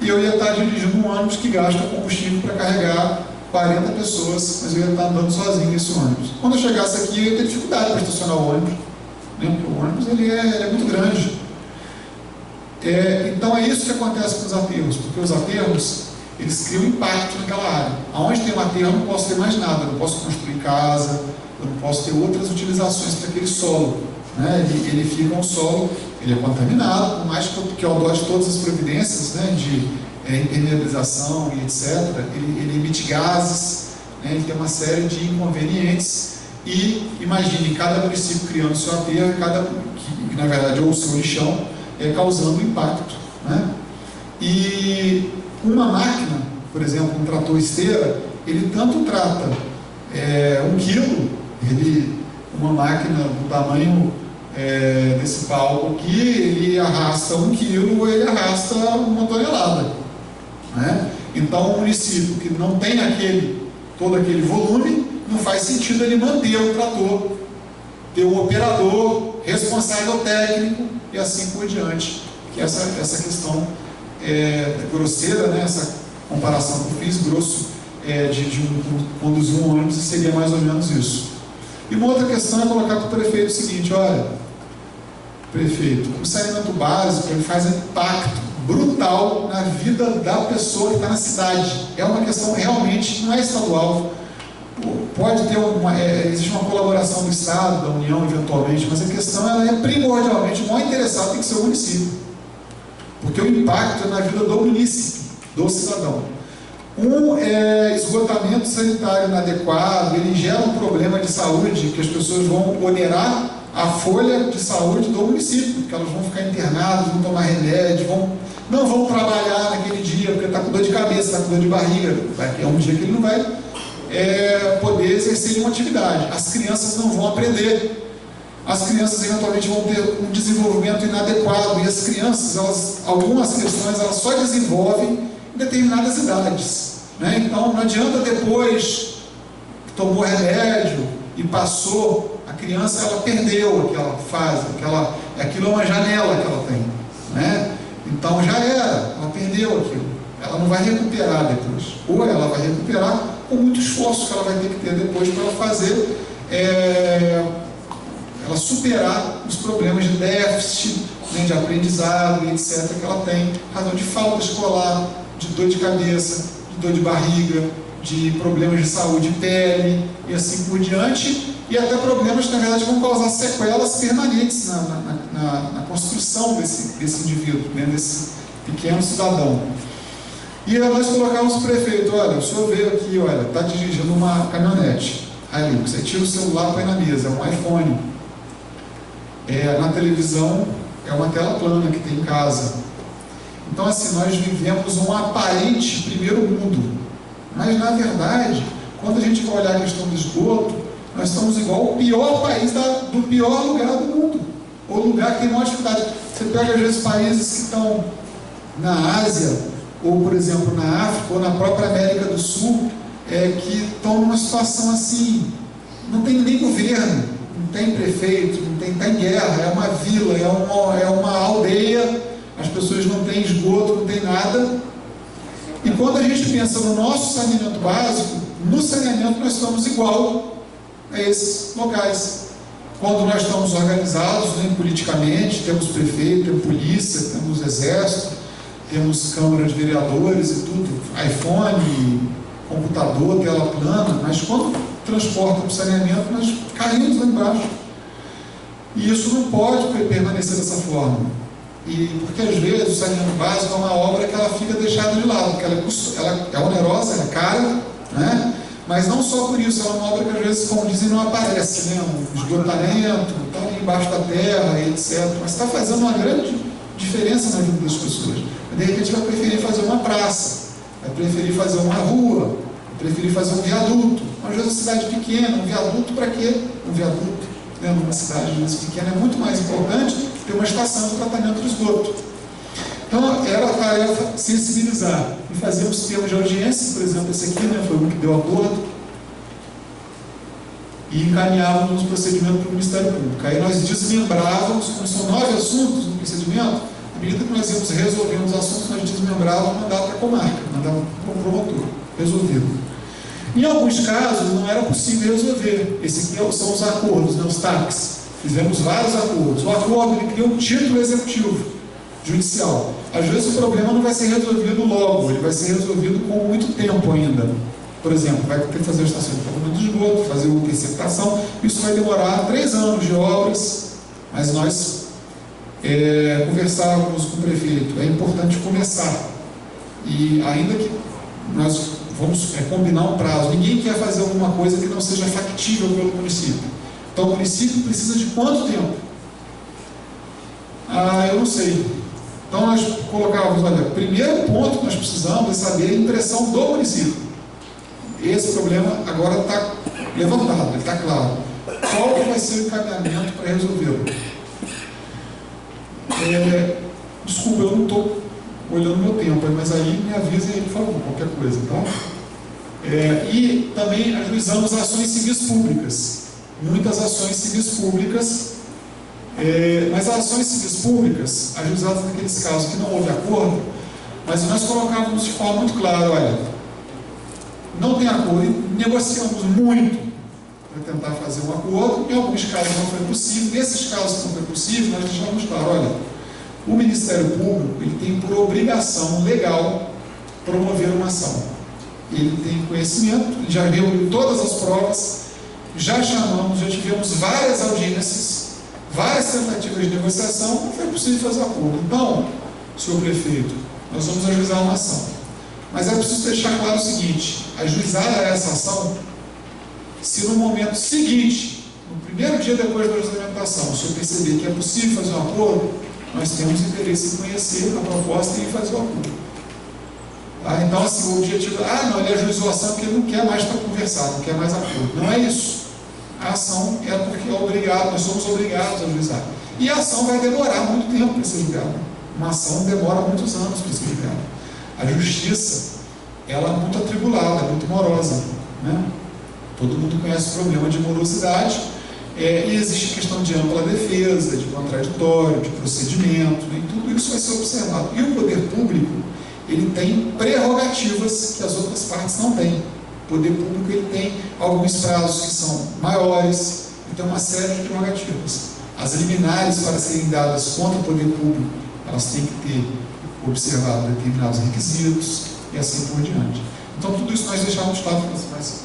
E eu ia estar dirigindo um ônibus que gasta combustível para carregar 40 pessoas, mas eu ia estar andando sozinho nesse ônibus. Quando eu chegasse aqui, eu ia ter dificuldade para estacionar o ônibus, né? Porque o ônibus ele é muito grande. Então é isso que acontece com os aterros, porque os aterros, eles criam impacto naquela área. Aonde tem um aterro, eu não posso ter mais nada, eu não posso construir casa, eu não posso ter outras utilizações para aquele solo, né? Ele fica um solo, ele é contaminado, por mais que eu adote todas as providências, né, de impermeabilização e etc., ele emite gases, né, ele tem uma série de inconvenientes. E imagine cada município criando seu aterro, que na verdade é o seu lixão, causando impacto, né? E uma máquina, por exemplo, um trator esteira, ele tanto trata 1 quilo, uma máquina do tamanho desse palco aqui, ele arrasta 1 quilo, ele arrasta 1 tonelada, né? Então o município que não tem todo aquele volume, não faz sentido ele manter o trator, ter um operador, responsável técnico e assim por diante. Que essa questão grosseira, né? Essa comparação que eu fiz, grosso, de conduzir um ônibus, seria mais ou menos isso. E uma outra questão é colocar para o prefeito o seguinte: olha, prefeito, o saneamento básico ele faz impacto brutal na vida da pessoa que está na cidade. É uma questão realmente, não é estadual. Pode ter existe uma colaboração do Estado, da União, eventualmente, mas a questão ela é primordialmente, o maior interessado tem que ser o município. Porque o impacto é na vida do município, do cidadão. Esgotamento sanitário inadequado, ele gera um problema de saúde, que as pessoas vão onerar a folha de saúde do município, porque elas vão ficar internadas, vão tomar remédio, não vão trabalhar naquele dia, porque está com dor de cabeça, está com dor de barriga, é um dia que ele não vai poder exercer uma atividade. As crianças não vão aprender, as crianças eventualmente vão ter um desenvolvimento inadequado, e as crianças, algumas questões, elas só desenvolvem em determinadas idades, né? Então não adianta depois que tomou remédio e passou, a criança ela perdeu aquela fase, aquilo é uma janela que ela tem, né? Então já era, ela perdeu aquilo, ela não vai recuperar depois, ou ela vai recuperar com muito esforço que ela vai ter que ter depois para ela fazer, ela superar os problemas de déficit, né, de aprendizado e etc. que ela tem, razão de falta escolar, de dor de cabeça, de dor de barriga, de problemas de saúde, pele e assim por diante, e até problemas que na verdade vão causar sequelas permanentes na construção desse indivíduo, né, desse pequeno cidadão. E nós colocamos o prefeito: olha, o senhor veio aqui, olha, está dirigindo uma caminhonete, aí você tira o celular, põe na mesa, é um iPhone, na televisão é uma tela plana que tem em casa. Então assim, nós vivemos um aparente primeiro mundo, mas na verdade, quando a gente vai olhar a questão do esgoto, nós estamos igual ao pior país do pior lugar do mundo, o lugar que tem maior dificuldade. Você pega às vezes países que estão na Ásia, ou por exemplo na África, ou na própria América do Sul, que estão numa situação assim, não tem nem governo, não tem prefeito, está em guerra, é uma vila, é uma aldeia, as pessoas não têm esgoto, não tem nada. E quando a gente pensa no nosso saneamento básico, no saneamento nós estamos igual a esses locais. quando nós estamos organizados, né, politicamente, temos prefeito, temos polícia, temos exército, temos Câmara de Vereadores e tudo, iPhone, computador, tela plana, mas quando transporta para o saneamento, nós caímos lá embaixo. E isso não pode permanecer dessa forma. Porque às vezes o saneamento básico é uma obra que ela fica deixada de lado, porque ela é onerosa, ela é cara, né? Mas não só por isso, ela é uma obra que às vezes, como dizem, não aparece, né? Um esgotamento, está ali embaixo da terra, etc. Mas está fazendo uma grande diferença na vida das pessoas. De repente vai preferir fazer uma praça, vai preferir fazer uma rua, vai preferir fazer um viaduto. Às vezes uma cidade pequena, um viaduto para quê? Um viaduto, né? Numa cidade pequena é muito mais importante ter uma estação de tratamento de esgoto. Então, era a tarefa sensibilizar. E fazemos termos de audiência, por exemplo, esse aqui, né, foi um que deu acordo, e encaminhávamos o procedimento para o Ministério Público. Aí nós desmembrávamos, como são 9 assuntos no procedimento, à medida que nós íamos resolvendo os assuntos, nós desmembrávamos e mandávamos para a comarca, mandávamos para o promotor, resolvido. Em alguns casos, não era possível resolver. Esse aqui são os acordos, né, os TACs. Fizemos vários acordos. O acordo ele cria um título executivo judicial. Às vezes o problema não vai ser resolvido logo, ele vai ser resolvido com muito tempo ainda. Por exemplo, vai ter que fazer a estação de tratamento de esgoto, fazer uma interceptação, isso vai demorar 3 anos de obras, mas nós conversávamos com o prefeito, é importante começar. E ainda que nós vamos combinar um prazo, ninguém quer fazer alguma coisa que não seja factível pelo município. Então o município precisa de quanto tempo? Eu não sei. Então nós colocávamos, olha, o primeiro ponto que nós precisamos é saber a impressão do município. Esse problema agora está levantado, ele está claro. Qual que vai ser o encaminhamento para resolvê-lo? Desculpa, eu não estou olhando meu tempo, mas aí me avisa e fala qualquer coisa, tá? E também ajuizamos ações civis públicas. Muitas ações civis públicas. Mas as ações civis públicas, ajuizadas naqueles casos que não houve acordo, mas nós colocávamos de forma muito clara, olha, não tem acordo, e negociamos muito para tentar fazer um acordo, em alguns casos não foi possível, nesses casos que não foi possível, nós deixamos claro, olha, o Ministério Público, ele tem por obrigação legal promover uma ação. Ele tem conhecimento, já reuniu todas as provas, já chamamos, já tivemos várias audiências, várias tentativas de negociação, não foi possível fazer acordo. Então, senhor prefeito, nós vamos ajuizar uma ação. Mas é preciso deixar claro o seguinte, ajuizada essa ação, se no momento seguinte, no primeiro dia depois da ajuizamentação, o senhor perceber que é possível fazer um acordo, nós temos interesse em conhecer a proposta e fazer o acordo. Então, assim, o objetivo, não, ele ajuizou a ação porque ele não quer mais para conversar, não quer mais acordo. Não é isso. A ação é porque nós somos obrigados a ajuizar. E a ação vai demorar muito tempo para ser julgada. Uma ação demora muitos anos para ser julgada. A justiça, ela é muito atribulada, é muito morosa, né? Todo mundo conhece o problema de morosidade, e existe questão de ampla defesa, de contraditório, de procedimento, né? E tudo isso vai ser observado. E o poder público, ele tem prerrogativas que as outras partes não têm. O poder público ele tem alguns prazos que são maiores, então uma série de prerrogativas. As liminares para serem dadas contra o poder público, elas têm que ter observado determinados requisitos e assim por diante. Então tudo isso nós deixamos claro, mas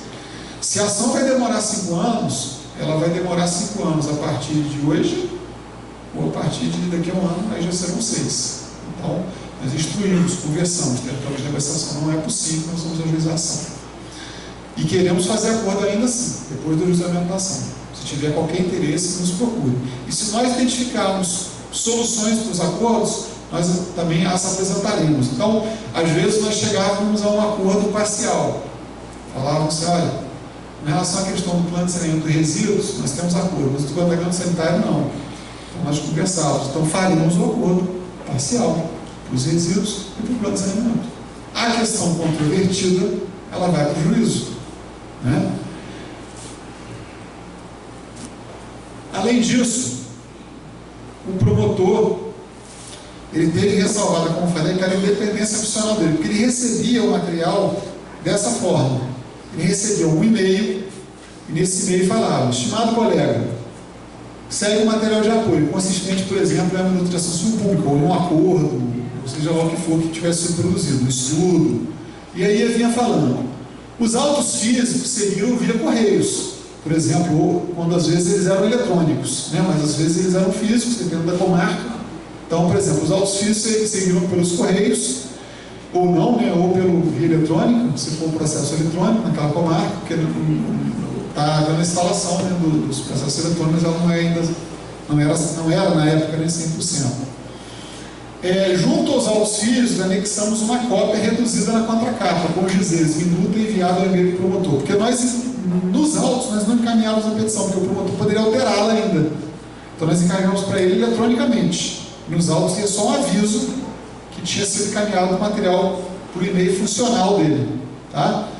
se a ação vai demorar 5 anos, ela vai demorar 5 anos a partir de hoje, ou a partir de daqui a um ano, aí já serão 6. Então, nós instruímos, conversamos, tentamos de negociação, não é possível, nós vamos ajuizar a ação. E queremos fazer acordo ainda assim, depois do ajuizamento da ação. Se tiver qualquer interesse, nos procure. E se nós identificarmos soluções para os acordos, nós também as apresentaremos. Então, às vezes nós chegávamos a um acordo parcial. Falávamos assim, olha, em relação à questão do plano de saneamento de resíduos, nós temos acordo, mas do plano sanitário não. Então nós conversávamos. Então faríamos o acordo parcial para os resíduos e para o plano de saneamento. A questão controvertida, ela vai para o juízo, né? Além disso, o promotor, ele teve ressalvada, como eu falei, que era a independência profissional dele, porque ele recebia o material dessa forma. Ele recebeu um e-mail, e nesse e-mail falava: estimado colega, segue o material de apoio, consistente, por exemplo, em uma administração pública, ou em um acordo, ou seja lá o que for que tivesse sido produzido, um estudo. E aí eu vinha falando. Os autos físicos seriam via correios, por exemplo, ou quando às vezes eles eram eletrônicos, né? Mas às vezes eles eram físicos, dependendo da comarca. Então, por exemplo, os autos físicos seguiram pelos correios, ou não, né? Ou pelo via eletrônica, se for um processo eletrônico naquela comarca, porque está dando a instalação, né, dos processos eletrônicos, ela não era na época nem 100%. Junto aos autos físicos, anexamos uma cópia reduzida na contracapa, com os dizeres minuta enviado ao e-mail do promotor. Porque nos autos, nós não encaminhávamos a petição, porque o promotor poderia alterá-la ainda. Então nós encaminhamos para ele eletronicamente. Nos autos tinha só um aviso que tinha sido encaminhado o material por e-mail funcional dele. Tá?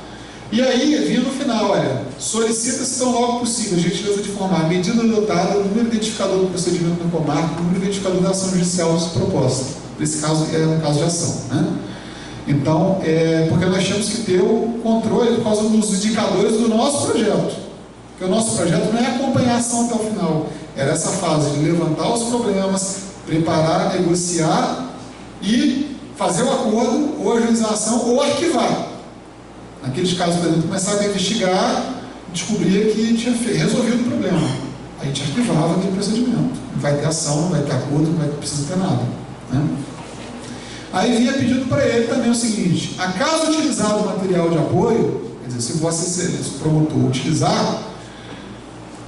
E aí, vinha no final, olha, solicita-se tão logo possível, a gentileza de informar a medida adotada, o número identificador do procedimento na comarca, o número identificador da ação judicial proposta. Nesse caso, é um caso de ação, né? Então, porque nós tínhamos que ter o controle por causa dos indicadores do nosso projeto. Porque o nosso projeto não é acompanhar a ação até o final, era essa fase de levantar os problemas, preparar, negociar e fazer o acordo, ou ajuizar a ação, ou arquivar. Naqueles casos, por exemplo, começava a investigar, descobria que tinha resolvido o problema. A gente arquivava aquele procedimento. Não vai ter ação, não vai ter acordo, não vai precisar ter nada. Né? Aí vinha pedindo para ele também o seguinte: acaso utilizado o material de apoio, quer dizer, se você, se o promotor utilizar,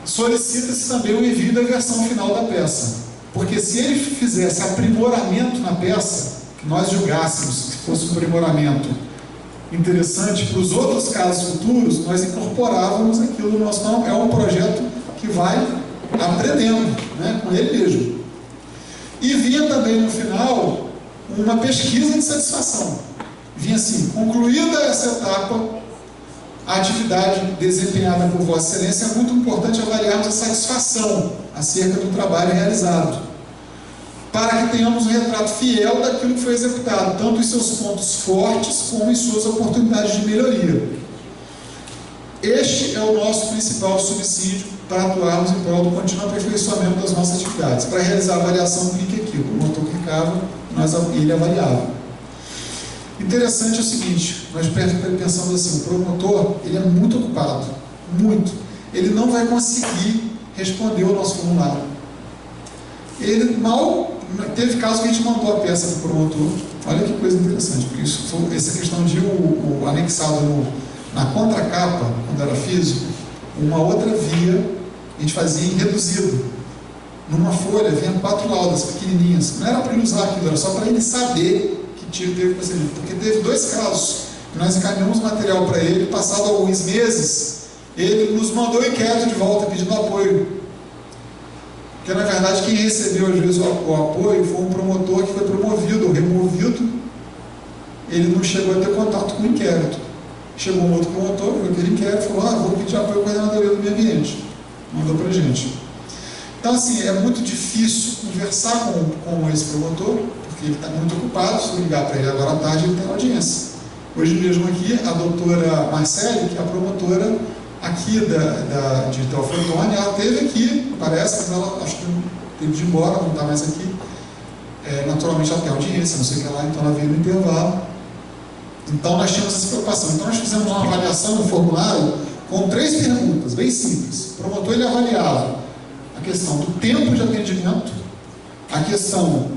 solicita-se também o envio da versão final da peça. Porque se ele fizesse aprimoramento na peça, que nós julgássemos que fosse um aprimoramento interessante para os outros casos futuros, nós incorporávamos aquilo no nosso. Então, é um projeto que vai aprendendo, né, com ele mesmo. E vinha também no final uma pesquisa de satisfação. Vinha assim: concluída essa etapa, a atividade desempenhada por Vossa Excelência, é muito importante avaliarmos a satisfação acerca do trabalho realizado, para que tenhamos um retrato fiel daquilo que foi executado, tanto em seus pontos fortes como em suas oportunidades de melhoria. Este é o nosso principal subsídio para atuarmos em prol do contínuo aperfeiçoamento das nossas atividades. Para realizar a avaliação, clique aqui. O promotor clicava, ele avaliava. Interessante é o seguinte: nós pensamos assim, o promotor, ele é muito ocupado, muito. Ele não vai conseguir responder o nosso formulário. Ele mal... Teve caso que a gente mandou a peça para o promotor. Olha que coisa interessante, porque essa questão de o anexado na contracapa, quando era físico, uma outra via, a gente fazia em reduzido. Numa folha, vinha 4 laudas pequenininhas. Não era para ele usar aquilo, era só para ele saber que teve procedimento. Porque teve 2 casos, que nós encaminhamos material para ele, passado alguns meses, ele nos mandou o inquérito de volta, pedindo apoio. Porque, na verdade, quem recebeu, às vezes, o apoio foi um promotor que foi promovido ou removido. Ele não chegou a ter contato com o inquérito. Chegou um outro promotor, viu aquele inquérito, e falou: vou pedir apoio à coordenadoria do meio ambiente. Mandou para a gente. Então, assim, é muito difícil conversar com esse promotor, porque ele está muito ocupado. Se eu ligar para ele agora à tarde, ele tem audiência. Hoje mesmo aqui, a doutora Marcele, que é a promotora aqui de Teoflotone, ela esteve aqui, parece, mas ela acho que teve de ir embora, não está mais aqui. Naturalmente ela tem audiência, não sei o que lá, então ela veio no intervalo. Então nós tínhamos essa preocupação. Então nós fizemos uma avaliação no formulário com 3 perguntas, bem simples. O promotor, ele avaliava a questão do tempo de atendimento, a questão...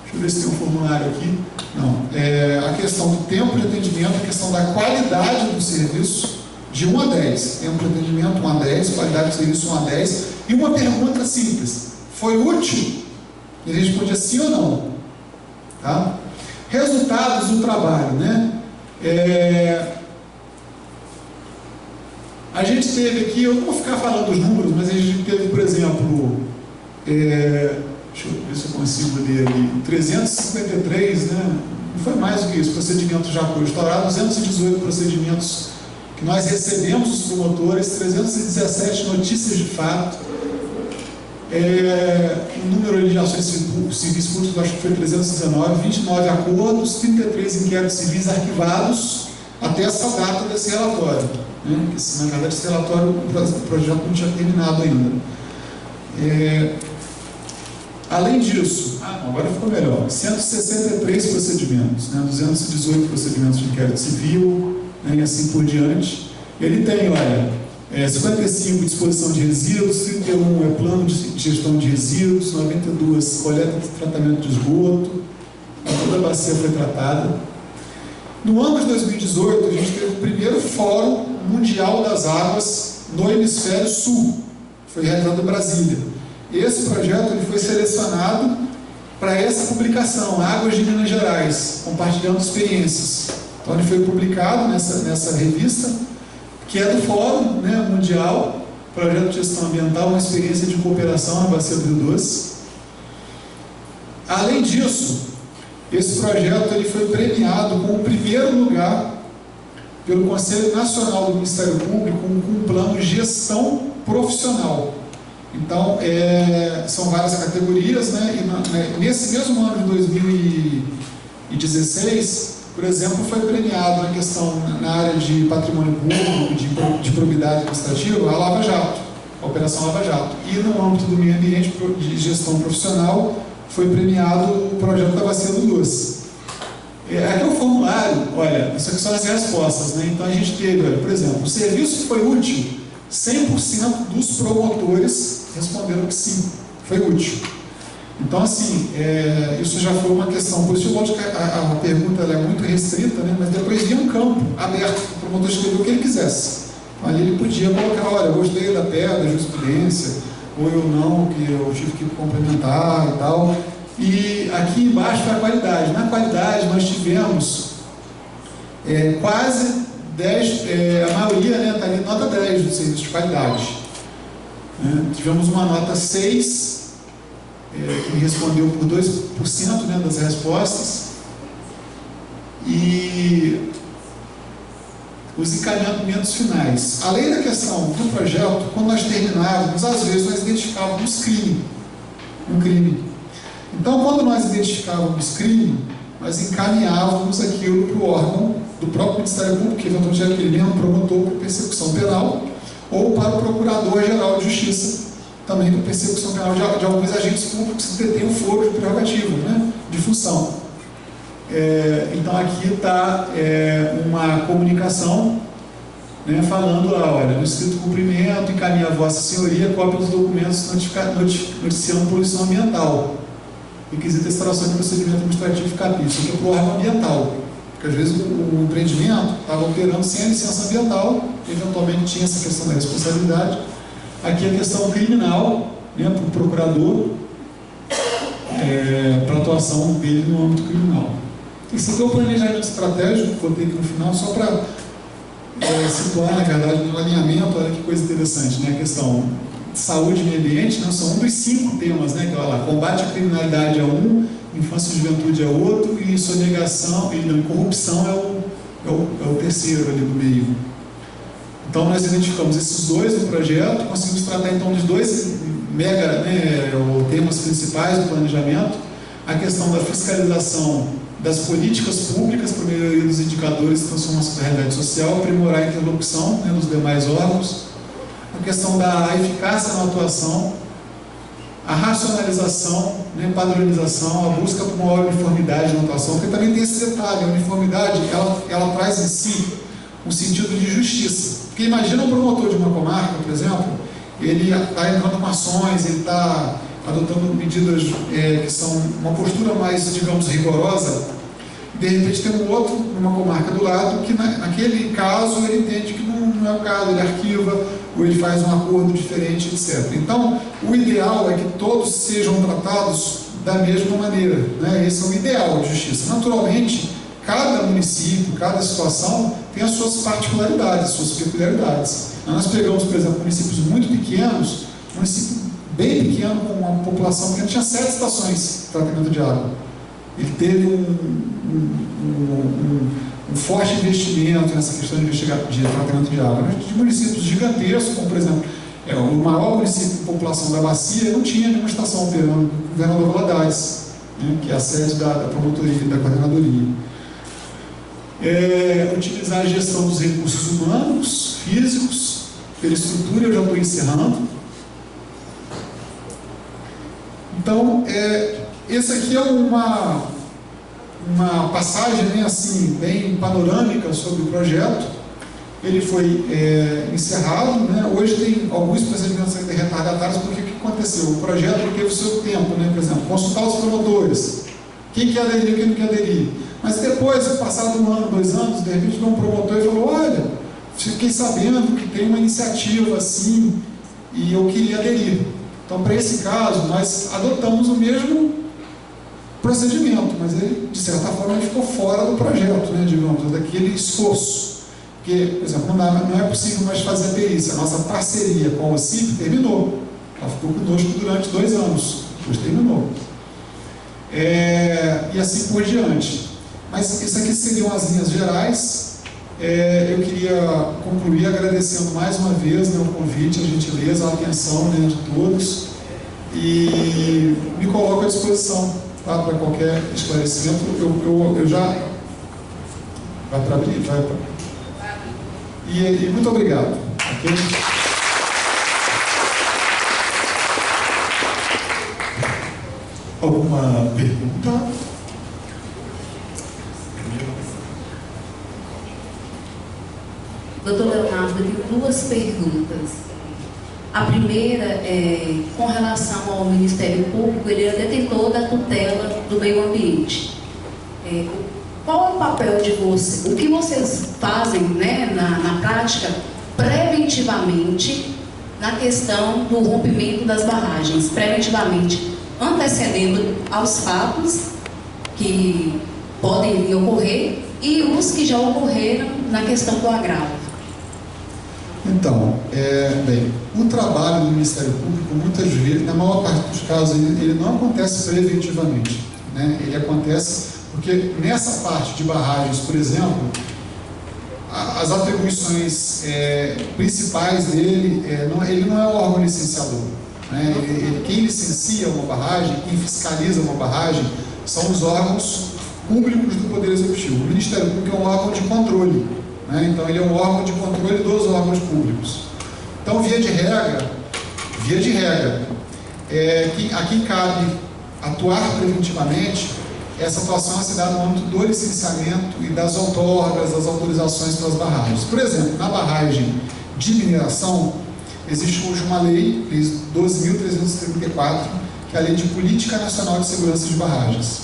Deixa eu ver se tem um formulário aqui. Não. A questão do tempo de atendimento, a questão da qualidade do serviço, de 1 a 10. Tempo de atendimento 1 a 10, qualidade do serviço 1 a 10. E uma pergunta simples: foi útil? Ele respondia sim ou não. Tá? Resultados do trabalho, né? A gente teve aqui, eu não vou ficar falando os números, mas a gente teve, por exemplo, deixa eu ver se eu consigo ler ali, 353, né? Não foi mais do que isso, procedimentos já por estourado, 218 procedimentos que nós recebemos dos promotores, 317 notícias de fato, o número de ações civis públicos, acho que foi 319, 29 acordos, 33 inquéritos civis arquivados até essa data desse relatório. Né? Na verdade, esse relatório, o projeto não tinha terminado ainda. Além disso, agora ficou melhor, 163 procedimentos, 218 procedimentos de inquérito civil, e assim por diante. Ele tem, olha, 55 disposição de resíduos, 31 é plano de gestão de resíduos, 92 coleta de tratamento de esgoto, toda a bacia foi tratada. No ano de 2018, a gente teve o primeiro Fórum Mundial das Águas no Hemisfério Sul, foi realizado em Brasília. Esse projeto ele foi selecionado para essa publicação, Águas de Minas Gerais, compartilhando experiências. Então ele foi publicado nessa revista, que é do Fórum Mundial, Projeto de Gestão Ambiental, uma experiência de cooperação na Bacia do Rio Doce. Além disso, esse projeto ele foi premiado com o primeiro lugar pelo Conselho Nacional do Ministério Público com um plano de gestão profissional. Então, são várias categorias, e nesse mesmo ano de 2016, por exemplo, foi premiado na questão na área de patrimônio público, de probidade administrativa, a Lava Jato, a Operação Lava Jato. E no âmbito do meio ambiente de gestão profissional, foi premiado o projeto da Bacia do Doce. Aqui é o formulário, olha, isso aqui são as respostas, Então a gente teve, olha, por exemplo, o serviço que foi útil, 100% dos promotores responderam que sim, foi útil. Então, assim, isso já foi uma questão, por isso eu acho que a pergunta ela é muito restrita, mas depois vinha um campo aberto, o promotor escreveu o que ele quisesse. Então, ali ele podia colocar, olha, eu gostei da pedra, da jurisprudência, ou eu não, que eu tive que complementar e tal. E aqui embaixo foi a qualidade. Na qualidade nós tivemos quase 10, a maioria está ali nota 10 do serviço de qualidade. Tivemos uma nota 6, que respondeu por 2% das respostas. E os encaminhamentos finais. Além da questão do projeto, quando nós terminávamos, às vezes nós identificávamos um crime. Então, quando nós identificávamos crime, nós encaminhávamos aquilo para o órgão do próprio Ministério Público, que eventualmente era aquele mesmo promotor por persecução penal, ou para o Procurador-Geral de Justiça, também por persecução penal de alguns agentes públicos que detêm o foro de prerrogativa, de função. Então aqui está uma comunicação falando lá, olha, no escrito cumprimento, encaminha a Vossa Senhoria cópia dos documentos noticiando poluição ambiental. Requisito de instalação de procedimento administrativo capítulo. Isso aqui é para o órgão ambiental, porque às vezes o empreendimento estava operando sem a licença ambiental, eventualmente tinha essa questão da responsabilidade. Aqui a questão criminal, para o procurador, para a atuação dele no âmbito criminal. Isso aqui é o planejamento estratégico, que eu botei aqui no final, só para situar, na verdade, no alinhamento. Olha que coisa interessante, a questão de saúde e meio ambiente, são um dos 5 temas, que é lá, combate à criminalidade é um, infância e juventude é outro, e sonegação e corrupção é o terceiro ali do meio. Então nós identificamos esses 2 no projeto, conseguimos tratar então dos 2 temas principais do planejamento, a questão da fiscalização das políticas públicas para melhoria dos indicadores de transformação da realidade social, aprimorar a interlocução dos demais órgãos, a questão da eficácia na atuação, a racionalização, padronização, a busca por maior uniformidade na atuação, porque também tem esse detalhe, a uniformidade ela traz em si um sentido de justiça. Porque imagina um promotor de uma comarca, por exemplo, ele está entrando com ações, ele está adotando medidas que são uma postura mais, digamos, rigorosa, e de repente tem um outro, numa comarca do lado, que naquele caso ele entende que não é o caso, ele arquiva, ou ele faz um acordo diferente, etc. Então, o ideal é que todos sejam tratados da mesma maneira, Esse é o ideal de justiça. Naturalmente, cada município, cada situação tem as suas particularidades, suas peculiaridades. Nós pegamos, por exemplo, municípios muito pequenos, município bem pequeno, com uma população pequena, tinha 7 estações de tratamento de água. Ele teve um forte investimento nessa questão de tratamento de água. De municípios gigantescos, como por exemplo, o maior município de população da Bacia, não tinha nenhuma estação operando, o Governador Valadares, que é a sede da promotoria, da coordenadoria. Utilizar a gestão dos recursos humanos, físicos, pela estrutura, eu já estou encerrando. Então, esse aqui é uma passagem, né, assim, bem panorâmica sobre o projeto. Ele foi encerrado, né? Hoje tem alguns procedimentos ainda retardatários, porque o que aconteceu? O projeto teve o seu tempo, né? Por exemplo, consultar os promotores, quem quer aderir, quem não quer aderir. Mas depois, passado 1 ano, 2 anos, de repente veio um promotor e falou: olha, fiquei sabendo que tem uma iniciativa assim e eu queria aderir. Então, para esse caso, nós adotamos o mesmo procedimento, mas ele, de certa forma, ele ficou fora do projeto, né, digamos, daquele esforço. Porque, por exemplo, não é possível mais fazer a perícia. A nossa parceria com a OCIP terminou. Ela ficou conosco durante 2 anos, depois terminou. E assim por diante. Mas isso aqui seriam as linhas gerais. Eu queria concluir agradecendo mais uma vez, né, o convite, a gentileza, a atenção, né, de todos, e me coloco à disposição, tá, para qualquer esclarecimento. Eu já... Vai para abrir? Vai para... E muito obrigado. Okay? Alguma pergunta? Doutor Leonardo, eu tenho 2 perguntas. A primeira é com relação ao Ministério Público. Ele é detentor da tutela do meio ambiente. Qual é o papel de vocês? O que vocês fazem, né, na prática, preventivamente, na questão do rompimento das barragens? Preventivamente, antecedendo aos fatos que podem vir a ocorrer e os que já ocorreram na questão do agravo. Então, bem, o trabalho do Ministério Público, muitas vezes, na maior parte dos casos, ele não acontece preventivamente, né? Ele acontece porque nessa parte de barragens, por exemplo, as atribuições principais dele, ele não é o órgão licenciador, né? Quem licencia uma barragem, quem fiscaliza uma barragem, são os órgãos públicos do Poder Executivo. O Ministério Público é um órgão de controle, né? Então ele é um órgão de controle dos órgãos públicos. Então, via de regra, a quem cabe atuar preventivamente, essa atuação se dá no âmbito do licenciamento e das outorgas, das autorizações para as barragens. Por exemplo, na barragem de mineração, existe hoje uma lei, Lei 12.334, que é a Lei de Política Nacional de Segurança de Barragens.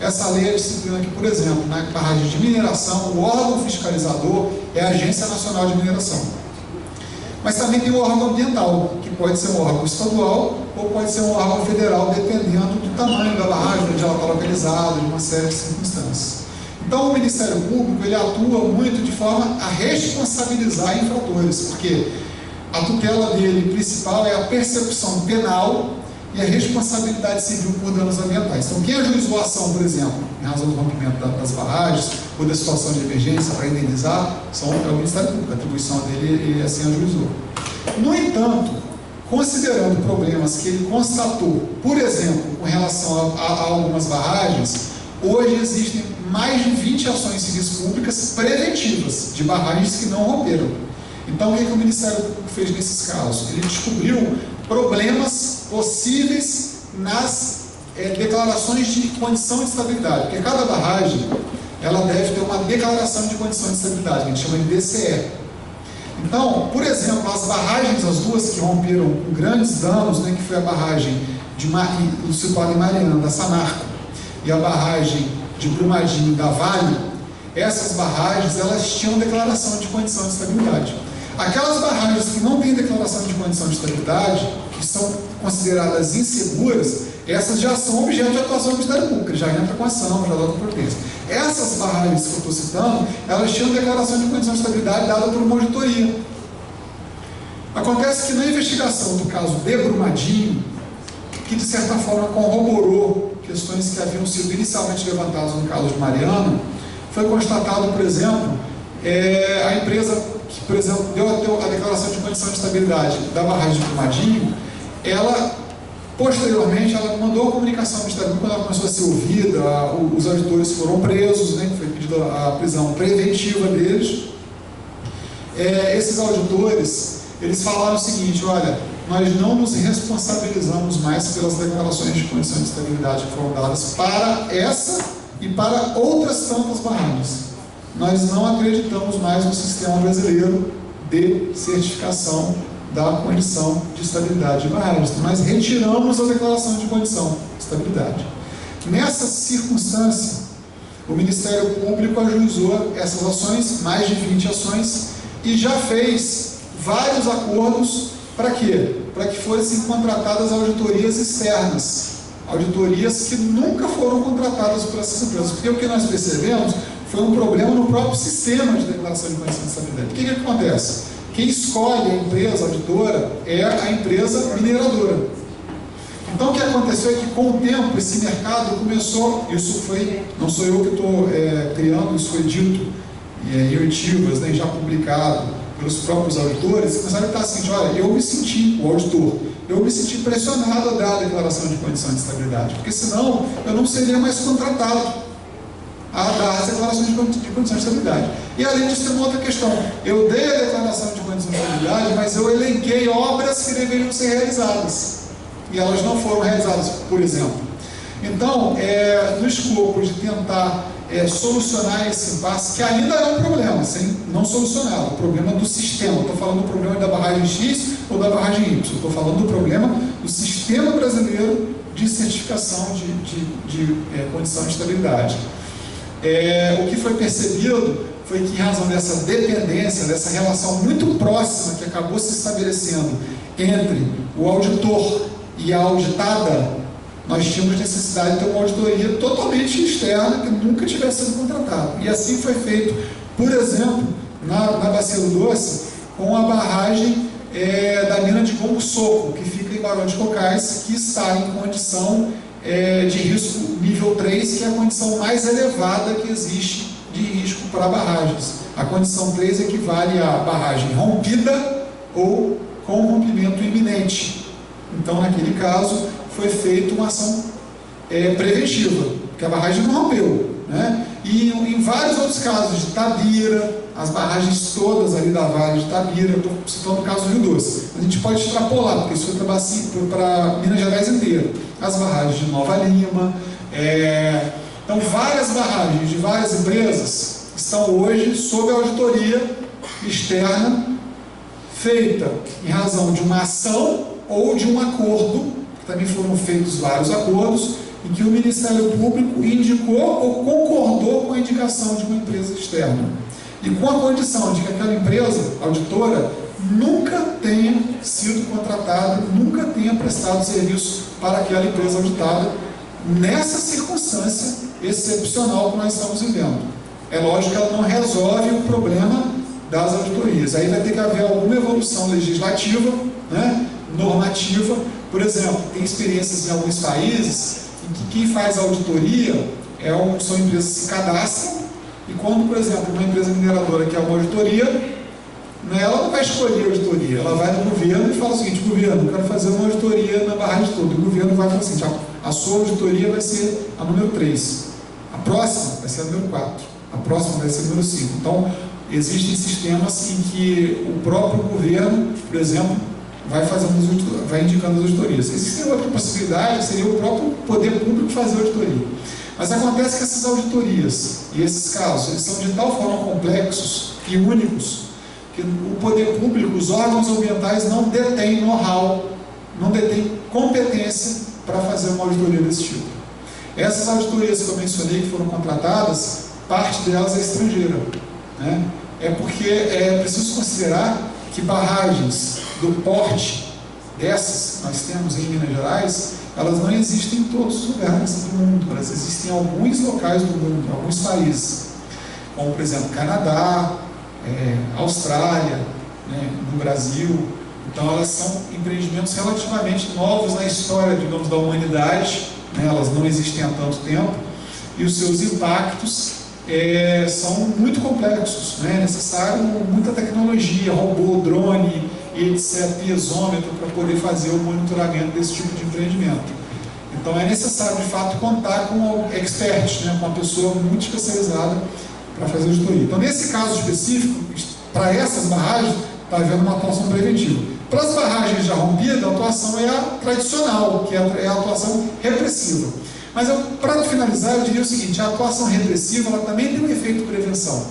Essa lei é disciplina que, por exemplo, na barragem de mineração, o órgão fiscalizador é a Agência Nacional de Mineração. Mas também tem o órgão ambiental, que pode ser um órgão estadual ou pode ser um órgão federal, dependendo do tamanho da barragem, onde ela está localizada, de uma série de circunstâncias. Então, o Ministério Público, ele atua muito de forma a responsabilizar infratores, porque a tutela dele principal é a persecução penal e a responsabilidade civil por danos ambientais. Então, quem ajuizou a ação, por exemplo, em razão do rompimento das barragens ou da situação de emergência para indenizar, é o Ministério Público. A atribuição dele, ele assim ajuizou. No entanto, considerando problemas que ele constatou, por exemplo, com relação a algumas barragens, hoje existem mais de 20 ações civis públicas preventivas de barragens que não romperam. Então, o que o Ministério Público fez nesses casos? Ele descobriu problemas possíveis nas declarações de condição de estabilidade, porque cada barragem ela deve ter uma declaração de condição de estabilidade, que a gente chama de DCE. Então, por exemplo, as barragens, as 2 que romperam com grandes danos, né, que foi a barragem situada em Mariana, da Samarco, e a barragem de Brumadinho, da Vale, essas barragens, elas tinham declaração de condição de estabilidade. Aquelas barragens que não têm declaração de condição de estabilidade, que são consideradas inseguras, essas já são objeto de atuação do Ministério Público, já entra com ação, já dá com providência. Essas barragens que eu estou citando, elas tinham declaração de condição de estabilidade dada por uma auditoria. Acontece que na investigação do caso de Brumadinho, que de certa forma corroborou questões que haviam sido inicialmente levantadas no caso de Mariana, foi constatado, por exemplo, a empresa que, por exemplo, deu a declaração de condição de estabilidade da barragem de Brumadinho, ela, posteriormente, ela mandou a comunicação ao Ministério Público, quando ela começou a ser ouvida, os auditores foram presos, né, foi pedida a prisão preventiva deles. Esses auditores, eles falaram o seguinte: olha, nós não nos responsabilizamos mais pelas declarações de condição de estabilidade que foram dadas para essa e para outras tantas barragens. Nós não acreditamos mais no sistema brasileiro de certificação da condição de estabilidade de barragens. Nós retiramos a declaração de condição de estabilidade. Nessa circunstância, o Ministério Público ajuizou essas ações, mais de 20 ações, e já fez vários acordos para quê? Para que fossem contratadas auditorias externas, auditorias que nunca foram contratadas por essas empresas, porque o que nós percebemos foi um problema no próprio sistema de declaração de condição de estabilidade. O que acontece? Quem escolhe a empresa auditora é a empresa mineradora. Então o que aconteceu é que com o tempo esse mercado começou, isso foi, não sou eu que estou criando, isso foi dito em oitivas, né, já publicado pelos próprios auditores, começaram a estar assim, olha, eu me senti, o auditor, eu me senti pressionado a dar a declaração de condição de estabilidade, porque senão eu não seria mais contratado a dar as declarações de condição de estabilidade. E além disso tem uma outra questão, eu dei a declaração de condição de estabilidade, mas eu elenquei obras que deveriam ser realizadas, e elas não foram realizadas, por exemplo. Então, no escopo de tentar solucionar esse impasse, que ainda é um problema, sem não solucionado, o problema do sistema. Estou falando do problema da barragem X ou da barragem Y, estou falando do problema do sistema brasileiro de certificação de condição de estabilidade. O que foi percebido foi que, em razão dessa dependência, dessa relação muito próxima que acabou se estabelecendo entre o auditor e a auditada, nós tínhamos necessidade de ter uma auditoria totalmente externa que nunca tivesse sido contratada. E assim foi feito, por exemplo, na Bacia do Doce, com a barragem da mina de Gombo Soco, que fica em Barão de Cocais, que está em condição de risco nível 3, que é a condição mais elevada que existe de risco para barragens. A condição 3 equivale à barragem rompida ou com rompimento iminente. Então, naquele caso, foi feita uma ação preventiva, porque a barragem não rompeu, né? E em vários outros casos, de Tabira, as barragens todas ali da Vale de Tabira, eu estou citando o caso do Rio Doce, a gente pode extrapolar, porque isso foi para Minas Gerais inteira, as barragens de Nova Lima, então várias barragens de várias empresas estão hoje sob auditoria externa, feita em razão de uma ação ou de um acordo. Também foram feitos vários acordos em que o Ministério Público indicou ou concordou com a indicação de uma empresa externa. E com a condição de que aquela empresa auditora nunca tenha sido contratada, nunca tenha prestado serviço para aquela empresa auditada, nessa circunstância excepcional que nós estamos vivendo. É lógico que ela não resolve o problema das auditorias. Aí vai ter que haver alguma evolução legislativa, né, normativa. Por exemplo, tem experiências em alguns países em que quem faz a auditoria são empresas que se cadastram, e quando, por exemplo, uma empresa mineradora quer uma auditoria, ela não vai escolher a auditoria, ela vai no governo e fala o seguinte: governo, eu quero fazer uma auditoria na barragem toda. E o governo vai falar assim: a sua auditoria vai ser a número 3, a próxima vai ser a número 4, a próxima vai ser a número 5. Então, existem sistemas em que o próprio governo, por exemplo, vai indicando as auditorias. Existe outra possibilidade, seria o próprio poder público fazer a auditoria. Mas acontece que essas auditorias e esses casos, eles são de tal forma complexos e únicos, que o poder público, os órgãos ambientais não detêm know-how, não detêm competência para fazer uma auditoria desse tipo. Essas auditorias que eu mencionei, que foram contratadas, parte delas é estrangeira, né? É porque é preciso considerar que barragens do porte dessas que nós temos em Minas Gerais, elas não existem em todos os lugares do mundo, elas existem em alguns locais do mundo, em alguns países, como por exemplo Canadá, Austrália, né, no Brasil. Então elas são empreendimentos relativamente novos na história, digamos, da humanidade, né, elas não existem há tanto tempo, e os seus impactos são muito complexos, né, é necessário muita tecnologia, robô, drone, etc., piezômetro, para poder fazer o monitoramento desse tipo de empreendimento. Então é necessário, de fato, contar com experts, né, com uma pessoa muito especializada para fazer a auditoria. Então, nesse caso específico, para essas barragens, está havendo uma atuação preventiva. Para as barragens já rompidas, a atuação é a tradicional, que é a atuação repressiva. Mas para finalizar, eu diria o seguinte: a atuação repressiva ela também tem um efeito de prevenção.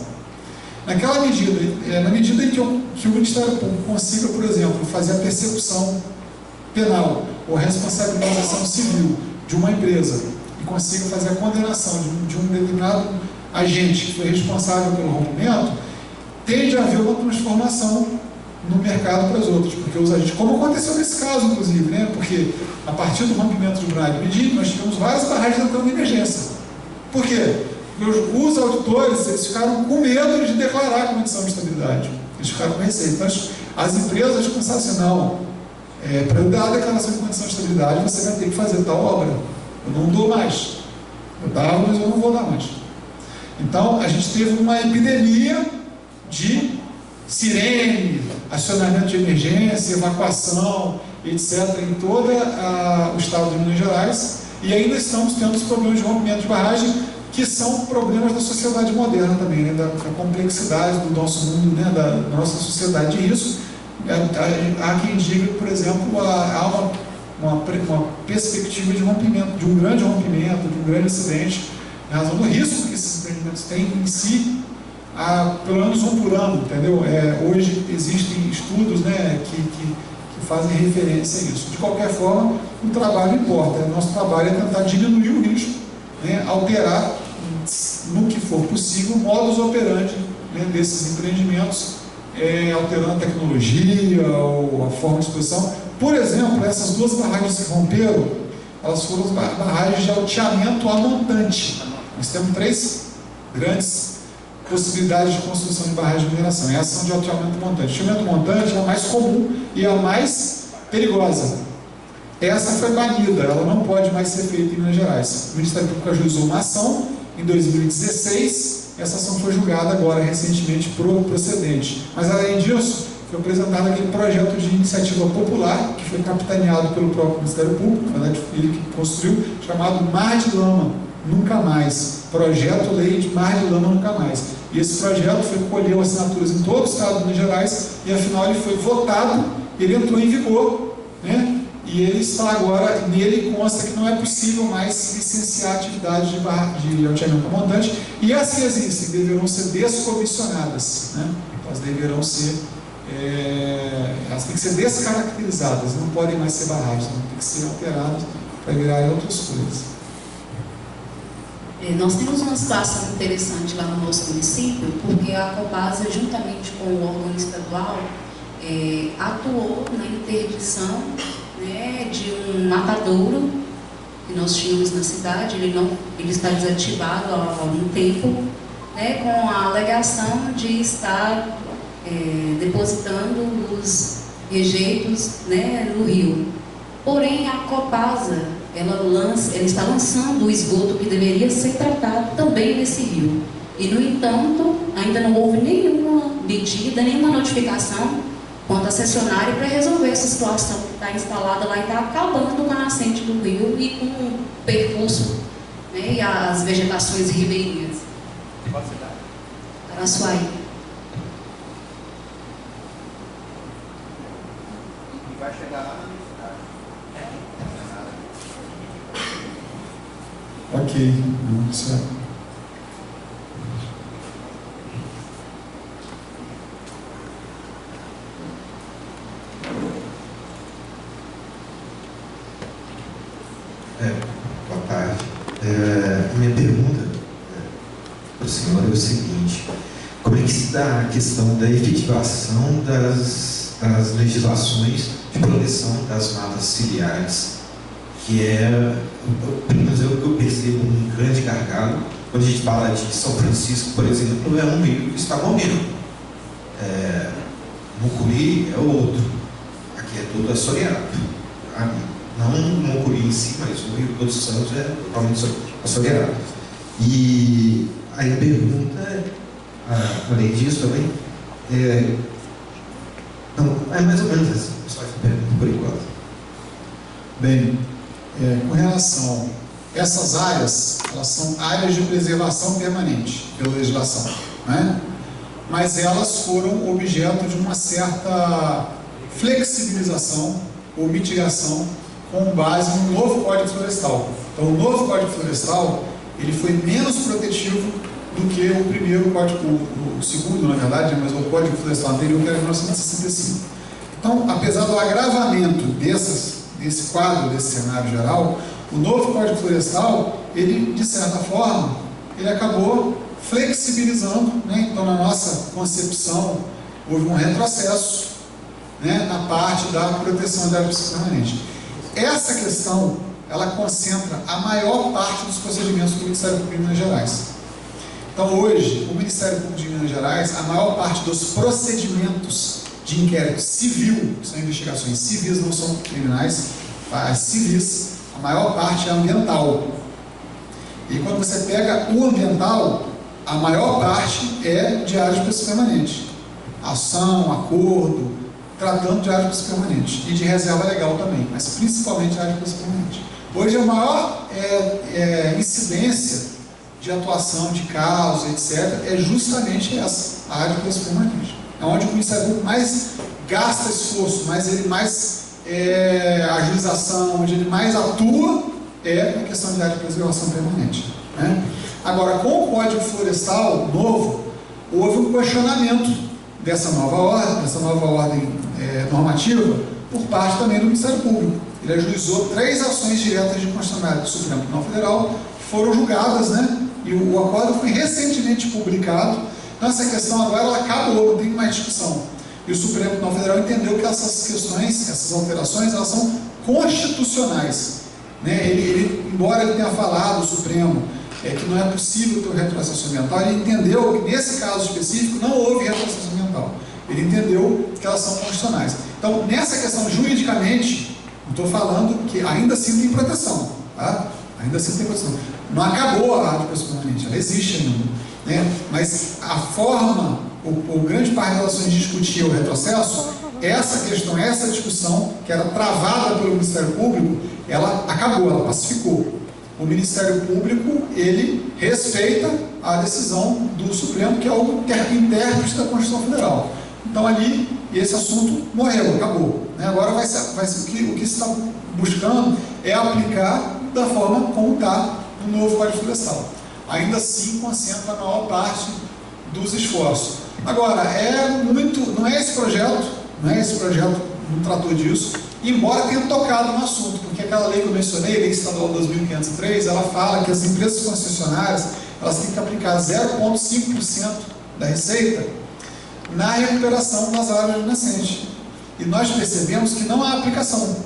Naquela medida, na medida em que o Ministério Público consiga, por exemplo, fazer a persecução penal ou a responsabilização civil de uma empresa e consiga fazer a condenação de um determinado agente que foi responsável pelo rompimento, tende a haver uma transformação no mercado para os outros, porque os agentes, como aconteceu nesse caso, inclusive, né? Porque a partir do rompimento de Braga e Medina, nós tivemos várias barragens entrando em emergência. Por quê? Porque os auditores, eles ficaram com medo de declarar a condição de estabilidade. Eles ficaram com receio. Então, as empresas pensaram assim: não, para eu dar a declaração de condição de estabilidade, você vai ter que fazer tal obra. Eu não dou mais. Eu dava, mas eu não vou dar mais. Então, a gente teve uma epidemia de sirene, acionamento de emergência, evacuação, etc., em todo o estado de Minas Gerais, e ainda estamos tendo os problemas de rompimento de barragem, que são problemas da sociedade moderna também, né? Da complexidade do nosso mundo, né? Da nossa sociedade. E isso, há quem diga, por exemplo, há uma perspectiva de rompimento, de um grande rompimento, de um grande acidente, em razão do risco que esses empreendimentos têm em si, pelo menos um por ano, entendeu? Hoje existem estudos, né, que fazem referência a isso. De qualquer forma, o trabalho importa. O nosso trabalho é tentar diminuir o risco, né, alterar, no que for possível, o modus operandi, né, desses empreendimentos, alterando a tecnologia ou a forma de exposição. Por exemplo, essas duas barragens que romperam, elas foram as barragens de alteamento a montante. Nós temos 3 grandes possibilidades de construção de barragem de mineração. Essas são de alteamento montante. O alteamento montante é a mais comum e a mais perigosa. Essa foi banida, ela não pode mais ser feita em Minas Gerais. O Ministério Público ajuizou uma ação em 2016, essa ação foi julgada agora recentemente procedente. Mas além disso, foi apresentado aquele projeto de iniciativa popular, que foi capitaneado pelo próprio Ministério Público, na verdade ele que construiu, chamado Mar de Lama Nunca Mais. Projeto Lei de Mar de Lama Nunca Mais. E esse projeto colheu assinaturas em todo o estado de Minas Gerais, e afinal ele foi votado, ele entrou em vigor, né? E ele está agora, nele consta que não é possível mais licenciar atividades de alteamento a montante, e as que existem deverão ser descomissionadas, né? Elas deverão ser, elas têm que ser descaracterizadas, não podem mais ser barragens, têm que ser alteradas para virarem outras coisas. Nós temos uma situação interessante lá no nosso município, porque a Cobasa, juntamente com o órgão estadual, atuou na interdição, né, de um matadouro que nós tínhamos na cidade. Ele está desativado há algum tempo, né, com a alegação de estar depositando os rejeitos, né, no rio. Porém, a Cobasa, ela está lançando o esgoto que deveria ser tratado também nesse rio. E, no entanto, ainda não houve nenhuma medida, nenhuma notificação quanto à cessionária para resolver essa situação que está instalada lá e está acabando com a nascente do rio e com o percurso, né, e as vegetações ribeirinhas. Qual cidade? Araçuaí. E vai chegar lá na minha cidade. Ok, certo. Boa tarde. Minha pergunta para o senhor é o seguinte: como é que se dá a questão da efetivação das legislações de proteção das matas ciliares, que pelo menos eu percebo um grande gargalo quando a gente fala de São Francisco, por exemplo, é um rio que está morrendo. Mucuri é outro, aqui é todo assoreado. Não o Mucuri em si, mas o Rio Todos Santos é totalmente assoreado. E aí a pergunta, além disso também, é mais ou menos essa, só essa pergunta por enquanto. Bem, com relação a essas áreas, elas são áreas de preservação permanente pela legislação, né? Mas elas foram objeto de uma certa flexibilização ou mitigação com base no novo Código Florestal. Então, o novo Código Florestal, ele foi menos protetivo do que o primeiro código, o segundo, na verdade, mas o Código Florestal anterior, que era de 1965. Então, apesar do agravamento desse quadro, desse cenário geral, o novo Código Florestal, ele, de certa forma, ele acabou flexibilizando, né? Então, na nossa concepção, houve um retrocesso, né, na parte da proteção da área permanente. Essa questão, ela concentra a maior parte dos procedimentos do Ministério Público de Minas Gerais. Então, hoje, o Ministério Público de Minas Gerais, a maior parte dos procedimentos de inquérito civil, que são investigações civis, não são criminais, as civis, a maior parte é ambiental. E quando você pega o ambiental, a maior parte é de área de proteção permanente. Ação, acordo, tratando de área de proteção permanente. E de reserva legal também, mas principalmente área de proteção permanente. Hoje a maior incidência de atuação de causa, etc., é justamente essa, a área de proteção permanente. É onde o Ministério Público mais gasta esforço, mas ele mais agilização, onde ele mais atua, é na questão de área de preservação permanente, né? Agora, com o Código Florestal novo, houve um questionamento dessa nova ordem normativa por parte também do Ministério Público. Ele ajuizou 3 ações diretas de constitucionalidade do Supremo Tribunal Federal, que foram julgadas, né? E o acordo foi recentemente publicado. Então, essa questão agora ela acabou, não tem mais discussão. E o Supremo Tribunal Federal entendeu que essas questões, essas alterações, elas são constitucionais, né? Embora ele tenha falado, o Supremo, que não é possível ter um retrocesso ambiental, ele entendeu que nesse caso específico não houve retrocesso ambiental. Ele entendeu que elas são constitucionais. Então, nessa questão, juridicamente, não estou falando que ainda assim tem proteção, tá? Ainda assim tem proteção. Não acabou a área de proteção permanente, ela existe ainda, né? Mas a forma, o grande parte das relações de discutir o retrocesso, essa questão, essa discussão, que era travada pelo Ministério Público, ela acabou, ela pacificou. O Ministério Público, ele respeita a decisão do Supremo, que é o intérprete da Constituição Federal. Então, ali, esse assunto morreu, acabou, né? Agora vai ser o que se está buscando é aplicar da forma como está no novo Código Florestal. Ainda assim, concentra a maior parte dos esforços. Agora, não é esse projeto, não tratou disso, embora tenha tocado no assunto, porque aquela lei que eu mencionei, a Lei Estadual 2503, ela fala que as empresas concessionárias, elas têm que aplicar 0,5% da receita na recuperação das áreas nascentes. E nós percebemos que não há aplicação.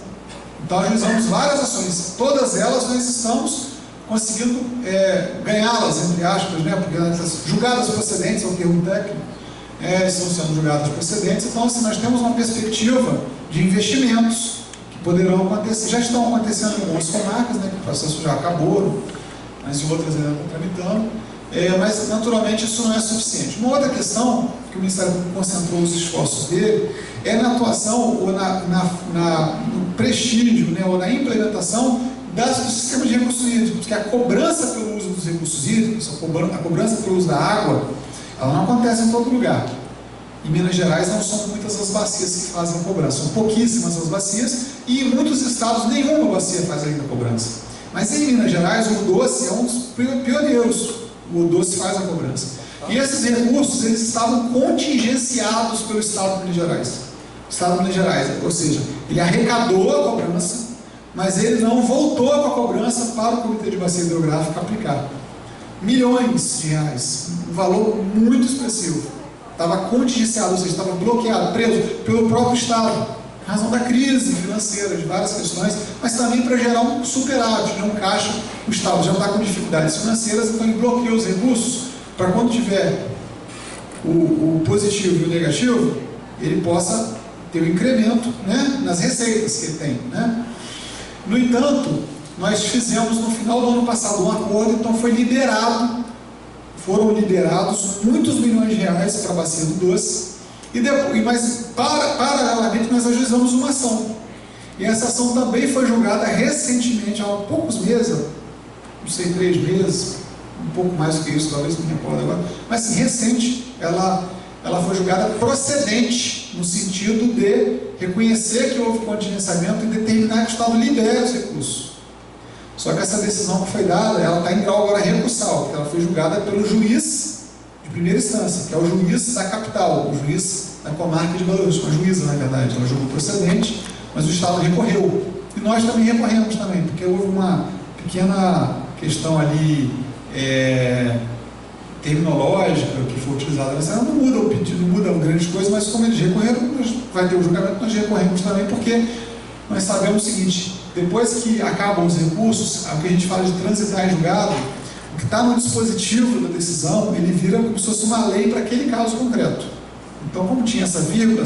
Então, ajuizamos várias ações, todas elas nós estamos conseguindo ganhá-las, entre aspas, né? Porque julgadas procedentes, é o termo técnico, estão sendo julgadas procedentes. Então, assim, nós temos uma perspectiva de investimentos que poderão acontecer, já estão acontecendo em algumas comarcas, né, que o processo já acabou, mas em outras ainda estão tramitando, mas naturalmente isso não é suficiente. Uma outra questão que o Ministério Público concentrou os esforços dele é na atuação ou no prestígio, né, ou na implementação do sistema de recursos hídricos, porque a cobrança pelo uso dos recursos hídricos, a cobrança pelo uso da água, ela não acontece em todo lugar. Em Minas Gerais não são muitas as bacias que fazem a cobrança, são pouquíssimas as bacias, e em muitos estados nenhuma bacia faz ainda a cobrança. Mas em Minas Gerais o Doce é um dos pioneiros, o Doce faz a cobrança. E esses recursos, eles estavam contingenciados pelo Estado de Minas Gerais. O Estado de Minas Gerais, ou seja, ele arrecadou a cobrança, mas ele não voltou com a cobrança para o Comitê de Bacia Hidrográfica aplicar. Milhões de reais, um valor muito expressivo. Estava contingenciado, ou seja, estava bloqueado, preso pelo próprio Estado, em razão da crise financeira, de várias questões, mas também para gerar um superávit, um caixa. O Estado já está com dificuldades financeiras, então ele bloqueia os recursos para quando tiver o positivo e o negativo, ele possa ter um incremento, né, nas receitas que ele tem, né? No entanto, nós fizemos no final do ano passado um acordo, então foram liberados muitos milhões de reais para a Bacia do Doce, mas paralelamente nós ajuizamos uma ação. E essa ação também foi julgada recentemente, há poucos meses, não sei, 3 meses, um pouco mais do que isso, talvez não me recordo agora, mas sim, recente, ela foi julgada procedente no sentido de reconhecer que houve contingenciamento e determinar que o Estado libere os recursos. Só que essa decisão que foi dada, ela está em grau agora recursal, porque ela foi julgada pelo juiz de primeira instância, que é o juiz da capital, o juiz da comarca de Belo Horizonte, uma juíza, na verdade, ela julgou procedente, mas o Estado recorreu. E nós também recorremos também, porque houve uma pequena questão ali terminológica que foi utilizada nessa, não muda o pedido, não muda grandes coisas, mas como eles recorreram, vai ter o julgamento, nós recorremos também, porque nós sabemos o seguinte: depois que acabam os recursos, o que a gente fala de transitar em julgado, o que está no dispositivo da decisão, ele vira como se fosse uma lei para aquele caso concreto. Então, como tinha essa vírgula,